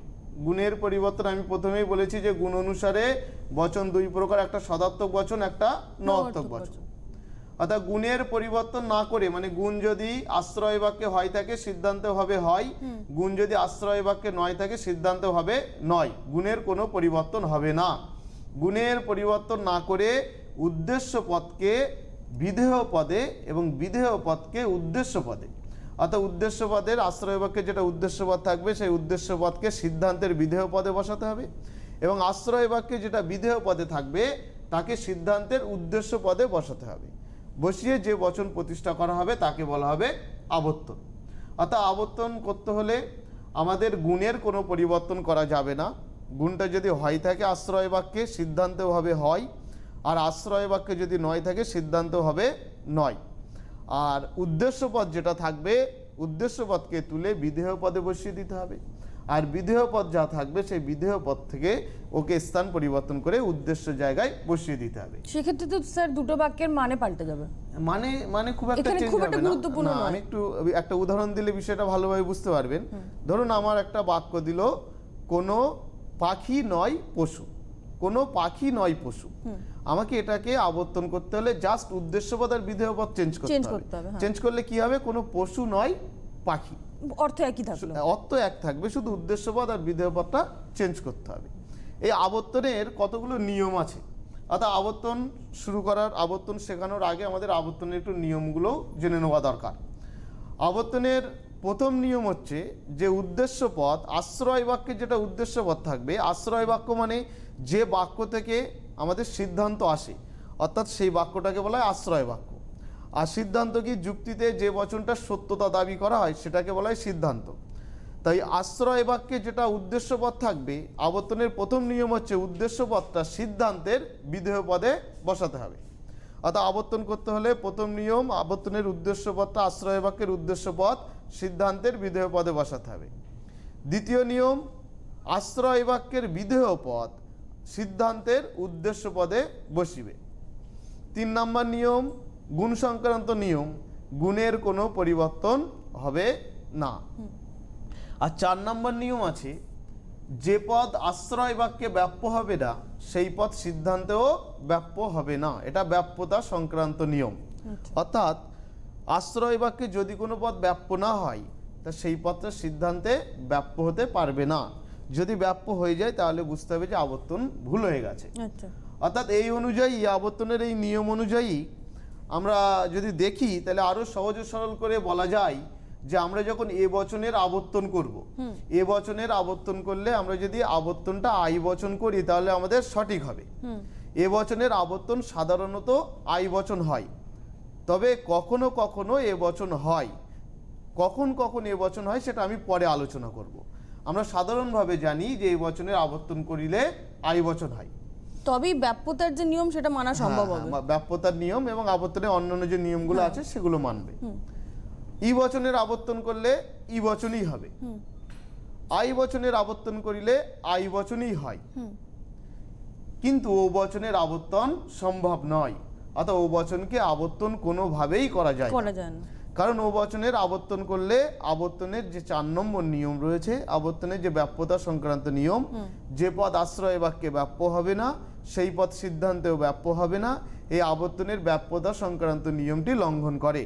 গুণের পরিবর্তন আমি প্রথমেই বলেছি যে গুণ অনুসারে বচন দুই প্রকার, একটা সদার্থক বচন, একটা নঅর্থক বচন। অর্থাৎ গুণের পরিবর্তন না করে, মানে গুণ যদি আশ্রয় বাক্যে হয় থাকে সিদ্ধান্ত হবে হয়, গুণ যদি আশ্রয় বাক্যে নয় থাকে সিদ্ধান্ত হবে নয়। গুণের কোনো পরিবর্তন হবে না। গুণের পরিবর্তন না করে উদ্দেশ্য পদকে বিধেয় পদে এবং বিধেয় পদকে উদ্দেশ্য পদে, অর্থাৎ উদ্দেশ্য পদের আশ্রয় বাক্যে যেটা উদ্দেশ্য পদ থাকবে সেই উদ্দেশ্য পদকে সিদ্ধান্তের বিধেয় পদে বসাতে হবে, এবং আশ্রয় বাক্যে যেটা বিধেয় পদে থাকবে তাকে সিদ্ধান্তের উদ্দেশ্য পদে বসাতে হবে। বসিয়ে যে বচন প্রতিষ্ঠা করা হবে তাকে বলা হবে আবর্তন। অর্থাৎ আবর্তন করতে হলে আমাদের গুণের কোনো পরিবর্তন করা যাবে না। গুণটা যদি হয় থাকে আশ্রয় বাক্যে সিদ্ধান্ত হবে হয়, আর আশ্রয় বাক্যে যদি নয় থাকে সিদ্ধান্ত হবে নয়। আর উদ্দেশ্য পদ যেটা থাকবে উদ্দেশ্য পদকে তুলে বিধেয় পদে বসিয়ে দিতে হবে, আর বিধেয় পদ যা থাকবে সেই বিধেয় পদ থেকে ওকে স্থান পরিবর্তন করে উদ্দেশ্য জায়গায় বসিয়ে দিতে হবে। সেক্ষেত্রে তো স্যার দুটো বাক্যের মানে পাল্টে যাবে। মানে খুব একটা এখানে চেঞ্জ খুব হবে একটা না। গুরুত্বপূর্ণ না, নয়। আমি একটা উদাহরণ দিলে বিষয়টা ভালোভাবে বুঝতে পারবেন। ধরুন আমার একটা বাক্য দিল কোনো পাখি নয় পশু, কোনো পাখি নয় পশু। আমাকে এটাকে আবর্তন করতে হলে জাস্ট উদ্দেশ্যপদ আর বিধেয় পদ চেঞ্জ করতে হবে। হ্যাঁ। চেঞ্জ করলে কি হবে, কোনো পশু নয় পাখি, অর্থ একই থাকলো। অর্থ এক থাকবে, শুধু উদ্দেশ্যপদ আর বিধেয় পদটা চেঞ্জ করতে হবে। এই আবর্তনের কতগুলো নিয়ম আছে। অর্থাৎ আবর্তন শুরু করার, আবর্তন শেখানোর আগে আমাদের আবর্তনের একটু নিয়মগুলো জেনে নেওয়া দরকার। আবর্তনের প্রথম নিয়ম হচ্ছে যে উদ্দেশ্য পদ আশ্রয় বাক্যে যেটা উদ্দেশ্য পদ থাকবে, আশ্রয় বাক্য মানে যে বাক্য থেকে আমাদের সিদ্ধান্ত আসে, অর্থাৎ সেই বাক্যটাকে বলা হয় আশ্রয় বাক্য। আর সিদ্ধান্ত কি, যুক্তিতে যে বচনটা সত্যতা দাবি করা হয় সেটাকে বলা হয় সিদ্ধান্ত। তাই আশ্রয় বাক্যে যেটা উদ্দেশ্য পদ থাকবে, আবর্তনের প্রথম নিয়ম হচ্ছে উদ্দেশ্য পদটা সিদ্ধান্তের বিধেয় পদে বসাতে হবে। অর্থাৎ আবর্তন করতে হলে প্রথম নিয়ম আবর্তনের উদ্দেশ্য পদটা আশ্রয় বাক্যের উদ্দেশ্য পদ সিদ্ধান্তের বিধেয় পদে বসাতে হবে। দ্বিতীয় নিয়ম আশ্রয় বাক্যের বিধেয় পদ সিদ্ধান্তের উদ্দেশ্য পদে বসিবে। 3 নম্বর নিয়ম গুণ সংক্রান্ত নিয়ম, গুণের কোনো পরিবর্তন হবে না। আর 4 নম্বর নিয়ম আছে যে পদ আশ্রয় বাক্যে ব্যাপ্য হবে না সেই পদ সিদ্ধান্তেও ব্যাপ্য হবে না। এটা ব্যাপ্যতা সংক্রান্ত নিয়ম। অর্থাৎ আশ্রয় বাক্যে যদি কোনো পদ ব্যাপ্য না হয় তা সেই পদটা সিদ্ধান্তে ব্যাপ্য হতে পারবে না। যদি ব্যাপ্য হয়ে যায় তাহলে বুঝতে হবে যে আবর্তন ভুল হয়ে গেছে। অর্থাৎ এই অনুযায়ী আবর্তনের এই নিয়ম অনুযায়ী আমরা যদি দেখি তাহলে আরো সহজ সরল করে বলা যায় যে আমরা যখন এ বচনের আবর্তন করব, এ বচনের আবর্তন করলে আমরা যদি আবর্তনটা আই বচন করি তাহলে আমাদের সঠিক হবে। এ বচনের আবর্তন সাধারণত আই বচন হয়, তবে কখনো কখনো এ বচন হয়। কখন কখন এ বচন হয় সেটা আমি পরে আলোচনা করব। আমরা সাধারণভাবে জানি যে এই বচনের আবর্তন করিলে আই বচন হয়, তবেই ব্যাপ্যতার যে নিয়ম সেটা মানা সম্ভব হবে। ব্যাপ্যতার নিয়ম এবং আবর্তনের অন্যান্য যে নিয়মগুলো আছে সেগুলো মানবে। ই বচনের আবর্তন করলে ই বচনই হবে, আই বচনের আবর্তন করিলে আই বচনই হয়, কিন্তু ও বচনের আবর্তন সম্ভব নয়। অর্থাৎ ও বচনকে আবর্তন কোনোভাবেই করা যায় না। কারণ ও বচনের আবর্তন করলে আবর্তনের যে 4 নম্বর নিয়ম রয়েছে, আবর্তনের যে ব্যাপ্যতা সংক্রান্ত নিয়ম, যে পদ আশ্রয় বাক্যে ব্যাপ্য হবে না সেই পদ সিদ্ধান্তেও ব্যাপ্য হবে না, এই আবর্তনের ব্যাপ্যতা সংক্রান্ত নিয়মটি লঙ্ঘন করে।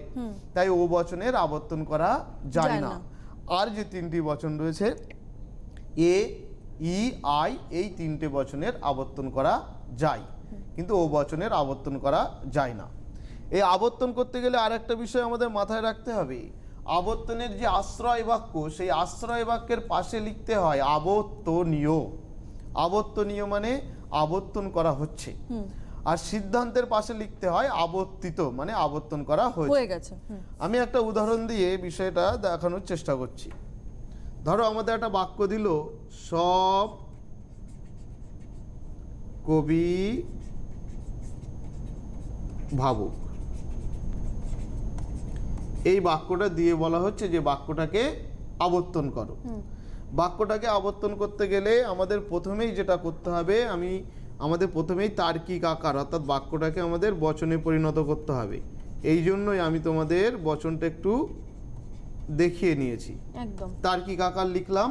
তাই ও বচনের আবর্তন করা যায় না। আর যে 3টি বচন রয়েছে এ, ই, আই, এই 3টে বচনের আবর্তন করা যায়, কিন্তু ও বচনের আবর্তন করা যায় না। এই আবর্তন করতে গেলে আর একটা বিষয় আমাদের মাথায় রাখতে হবে, আবর্তনের যে আশ্রয় বাক্য সেই আশ্রয় বাক্যের পাশে লিখতে হয় আবর্তনীয়। আবর্তনীয় মানে আবর্তন করা হচ্ছে। আর সিদ্ধান্তের পাশে লিখতে হয় আবর্তিত মানে আবর্তন করা হয়ে হয়েছে। গেছে। আমি একটা উদাহরণ দিয়ে বিষয়টা দেখানোর চেষ্টা করছি। ধরো আমাদের একটা বাক্য দিল, সব কবি ভাবুক। এই বাক্যটা দিয়ে বলা হচ্ছে যে বাক্যটাকে আবর্তন করো। বাক্যটাকে আবর্তন করতে গেলে আমাদের প্রথমেই যেটা করতে হবে, আমাদের প্রথমেই তার্কিক আকার অর্থাৎ বাক্যটাকে আমাদের বচনে পরিণত করতে হবে। এই জন্যই আমি তোমাদের বচনটা একটু দেখিয়ে নিয়েছি। একদম তার্কিক আকার লিখলাম,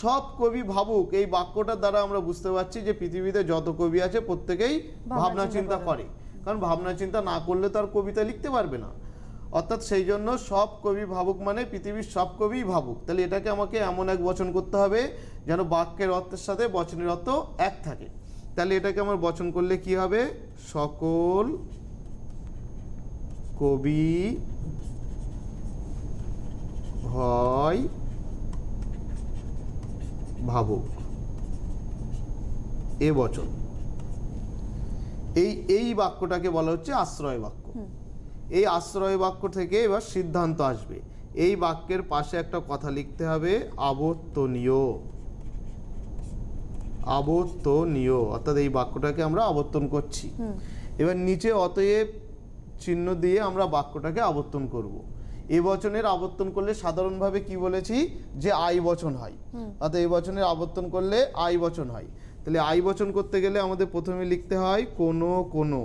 সব কবি ভাবুক। এই বাক্যটার দ্বারা আমরা বুঝতে পারছি যে পৃথিবীতে যত কবি আছে প্রত্যেকেই ভাবনা চিন্তা করে, কারণ ভাবনা চিন্তা না করলে তো আর কবিতা লিখতে পারবে না। অর্থাৎ সেই জন্য সব কবি ভাবুক মানে পৃথিবীর সব কবিই ভাবুক। তাহলে এটাকে আমাকে এমন এক বচন করতে হবে যেন বাক্যের অর্থের সাথে বচনের অর্থ এক থাকে। তাহলে এটাকে আমার বচন করলে কি হবে, সকল কবি হয় ভাবুক, এ বচন। এই বাক্যটাকে বলা হচ্ছে আশ্রয় বাক্য। এই আশ্রয় বাক্য থেকে এবার সিদ্ধান্ত আসবে। এই বাক্যের পাশে একটা কথা লিখতে হবে আবর্তনীয়। আবর্তনীয় অর্থাৎ এই বাক্যটাকে আমরা আবর্তন করছি। এবার নিচে অতএব চিহ্ন দিয়ে আমরা বাক্যটাকে আবর্তন করব। এ বচনের আবর্তন করলে সাধারণভাবে কি বলেছি যে আই বচন হয়, অর্থাৎ এই বচনের আবর্তন করলে আই বচন হয়। তাহলে আই বচন করতে গেলে আমাদের প্রথমে লিখতে হয় কোনো কোনো।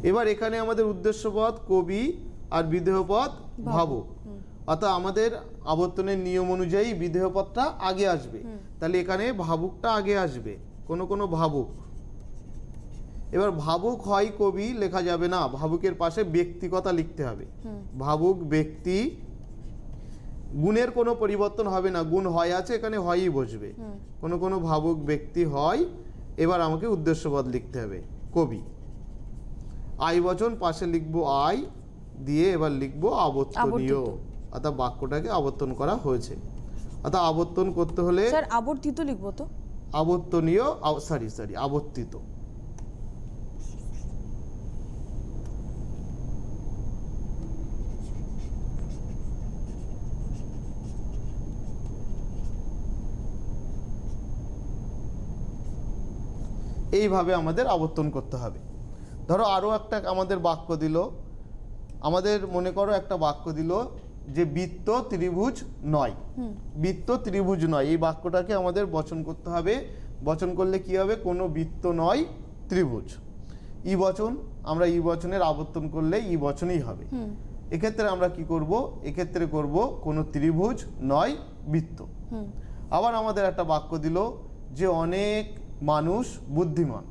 এবার এখানে আমাদের উদ্দেশ্যপদ কবি আর বিধেয় পদ ভাবুক, অর্থাৎ আমাদের আবর্তনের নিয়ম অনুযায়ী বিধেয় পদটা আগে আসবে। তাহলে এখানে ভাবুকটা আগে আসবে, কোনো কোনো ভাবুক। এবার ভাবুক হয় কবি লেখা যাবে না, ভাবুকের পাশে ব্যক্তিকতা লিখতে হবে। ভাবুক ব্যক্তি, গুণের কোনো পরিবর্তন হবে না, গুণ হয় আছে এখানে হয়ই বসবে। কোনো কোনো ভাবুক ব্যক্তি হয়। এবার আমাকে উদ্দেশ্যপদ লিখতে হবে কবি। আই বচন পাশে লিখবো আই দিয়ে এবার লিখবো আবর্তনীয়, অর্থাৎ বাক্যটাকে আবর্তন করা হয়েছে। অর্থাৎ আবর্তন করতে হলে স্যার আবর্তিত লিখবো তো, আবর্তনীয় সরি আবর্তিত। এইভাবে আমাদের আবর্তন করতে হবে। ধরো আরও একটা আমাদের বাক্য দিল, আমাদের মনে করো একটা বাক্য দিল যে বৃত্ত ত্রিভুজ নয়। বৃত্ত ত্রিভুজ নয়, এই বাক্যটাকে আমাদের বচন করতে হবে। বচন করলে কি হবে, কোনো বৃত্ত নয় ত্রিভুজ। ই বচন, আমরা ই বচনের আবর্তন করলে ই বচনই হবে। এক্ষেত্রে আমরা কি করব, এক্ষেত্রে করব কোনো ত্রিভুজ নয় বৃত্ত। আবার আমাদের একটা বাক্য দিল যে অনেক মানুষ বুদ্ধিমান।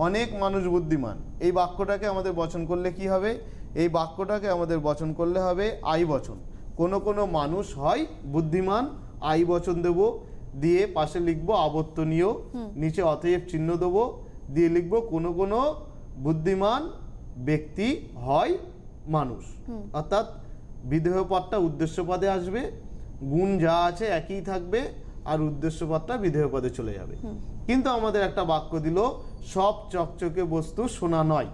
অনেক মানুষ বুদ্ধিমান, এই বাক্যটাকে আমাদের বচন করলে কি হবে, এই বাক্যটাকে আমাদের বচন করলে হবে আই বচন। কোনো কোনো মানুষ হয় বুদ্ধিমান, আই বচন দেব, দিয়ে পাশে লিখবো আবর্তনীয়, নিচে অতএব চিহ্ন দেবো, দিয়ে লিখবো কোনো কোনো বুদ্ধিমান ব্যক্তি হয় মানুষ। অর্থাৎ বিধেয় পদটা উদ্দেশ্য পদে আসবে, গুণ যা আছে একই থাকবে, আর উদ্দেশ্য পদটা বিধেয় পদে চলে যাবে। কিন্তু আমাদের একটা বাক্য দিল সব চকচকে বস্তু সোনা নয়।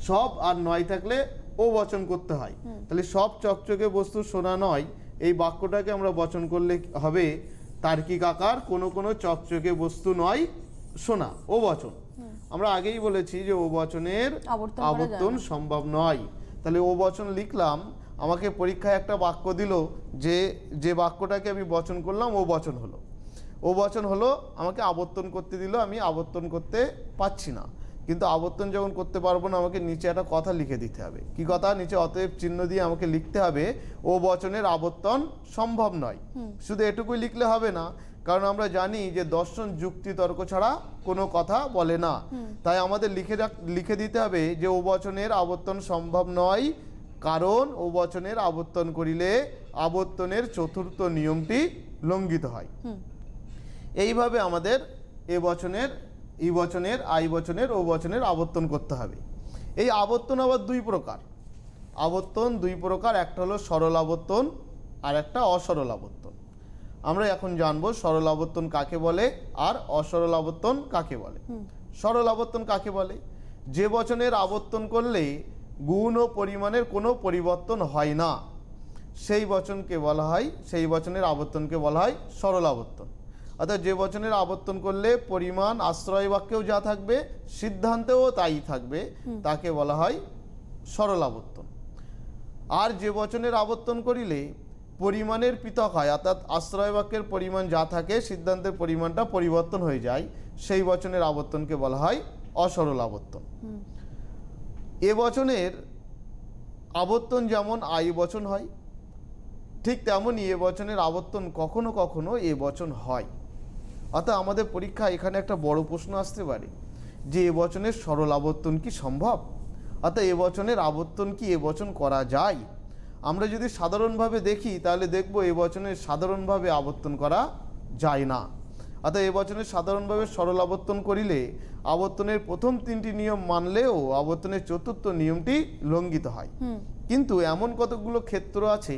সব আর নয় থাকলে ও বচন করতে হয়। তাহলে সব চকচকে বস্তু সোনা নয়, এই বাক্যটাকে আমরা বচন করলে হবে তার্কিক আকার কোনো কোনো চকচকে বস্তু নয় সোনা, ও বচন। আমরা আগেই বলেছি যে ও বচনের আবর্তন সম্ভব নয়। তাহলে ও বচন লিখলাম, আমাকে পরীক্ষায় একটা বাক্য দিল যে বাক্যটাকে আমি বচন করলাম ও বচন হলো। ও বচন হলো, আমাকে আবর্তন করতে দিল, আমি আবর্তন করতে পারছি না। কিন্তু আবর্তন যখন করতে পারবো না, আমাকে নিচে একটা কথা লিখে দিতে হবে। কি কথা? নিচে অতএব চিহ্ন দিয়ে আমাকে লিখতে হবে ও বচনের আবর্তন সম্ভব নয়। শুধু এটুকুই লিখলে হবে না, কারণ আমরা জানি যে দর্শন যুক্তি তর্ক ছাড়া কোনো কথা বলে না। তাই আমাদের লিখে দিতে হবে যে ও বচনের আবর্তন সম্ভব নয়, কারণ ও বচনের আবর্তন করিলে আবর্তনের চতুর্থ নিয়মটি লঙ্ঘিত হয়। এইভাবে আমাদের এ বচনের, ই বচনের, আই বচনের, ও বচনের আবর্তন করতে হবে। এই আবর্তন আবার দুই প্রকার। আবর্তন দুই প্রকার, একটা হলো সরল আবর্তন আর একটা অসরল আবর্তন। আমরা এখন জানবো সরল আবর্তন কাকে বলে আর অসরল আবর্তন কাকে বলে। সরল আবর্তন কাকে বলে? যে বচনের আবর্তন করলে গুণ ও পরিমাণের কোনো পরিবর্তন হয় না, সেই বচনকে বলা হয়, সেই বচনের আবর্তনকে বলা হয় সরল আবর্তন। অর্থাৎ যে বচনের আবর্তন করলে পরিমাণ আশ্রয় বাক্যেও যা থাকবে, সিদ্ধান্তেও তাই থাকবে, তাকে বলা হয় সরল আবর্তন। আর যে বচনের আবর্তন করিলে পরিমাণের পৃথক হয়, অর্থাৎ আশ্রয় বাক্যের পরিমাণ যা থাকে, সিদ্ধান্তের পরিমাণটা পরিবর্তন হয়ে যায়, সেই বচনের আবর্তনকে বলা হয় অসরল আবর্তন। এ বচনের আবর্তন যেমন আই বচন হয়, ঠিক তেমনই এ বচনের আবর্তন কখনো কখনো এ বচন হয়। অর্থাৎ আমাদের পরীক্ষায় এখানে একটা বড় প্রশ্ন আসতে পারে যে এ বচনের সরল আবর্তন কি সম্ভব, অর্থাৎ এ বচনের আবর্তন কি এ বচন করা যায়। আমরা যদি সাধারণভাবে দেখি তাহলে দেখব এ বচনের সাধারণভাবে আবর্তন করা যায় না। অর্থাৎ এ বচনের সাধারণভাবে সরল আবর্তন করিলে আবর্তনের প্রথম তিনটি নিয়ম মানলেও আবর্তনের চতুর্থ নিয়মটি লঙ্ঘিত হয়। কিন্তু এমন কতগুলো ক্ষেত্র আছে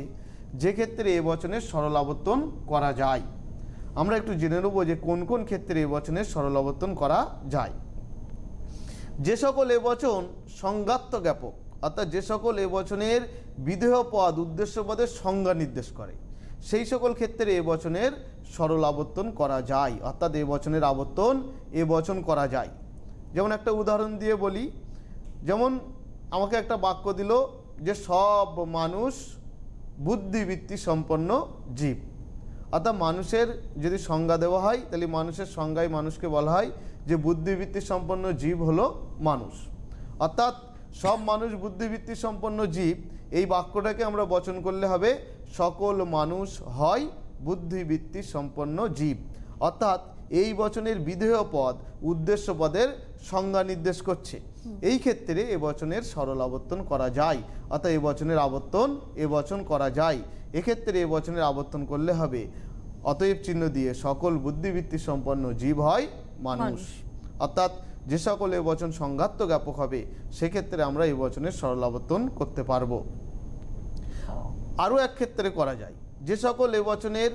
যে ক্ষেত্রে এ বচনের সরল আবর্তন করা যায়। আমরা একটু জেনে নেব যে কোন কোন ক্ষেত্রে এ বচনের সরল আবর্তন করা যায়। যে সকল এ বচন সংজ্ঞাত্ম জ্ঞাপক, অর্থাৎ যে সকল এ বচনের বিধেয় পদ উদ্দেশ্য পদের সংজ্ঞা নির্দেশ করে, সেই সকল ক্ষেত্রে এ বচনের সরল আবর্তন করা যায়। অর্থাৎ এ বচনের আবর্তন এ বচন করা যায়। যেমন একটা উদাহরণ দিয়ে বলি, যেমন আমাকে একটা বাক্য দিল যে সব মানুষ বুদ্ধিবৃত্তি সম্পন্ন জীব। অর্থাৎ মানুষের যদি সংজ্ঞা দেওয়া হয় তাহলে মানুষের সংজ্ঞায় মানুষকে বলা হয় যে বুদ্ধিবৃত্তি সম্পন্ন জীব হলো মানুষ। অর্থাৎ সব মানুষ বুদ্ধিবৃত্তি সম্পন্ন জীব, এই বাক্যটাকে আমরা বচন করলে হবে সকল মানুষ হয় বুদ্ধিবৃত্তি সম্পন্ন জীব। অর্থাৎ এই বচনের বিধেয় পদ উদ্দেশ্য পদের সংজ্ঞা নির্দেশ করছে। এই ক্ষেত্রে এ বচনের সরল আবর্তন করা যায়। অর্থাৎ এ বচনের আবর্তন এ বচন করা যায়। এক্ষেত্রে এ বচনের আবর্তন করলে হবে অতএব চিহ্ন দিয়ে সকল বুদ্ধিবৃত্তি সম্পন্ন জীব হয় মানুষ। অর্থাৎ যে সকল এ বচন সংজ্ঞাত্ম জ্ঞাপক হবে সেক্ষেত্রে আমরা এই বচনের সরল আবর্তন করতে পারবো। আরও এক ক্ষেত্রে করা যায়, যে সকল এ বচনের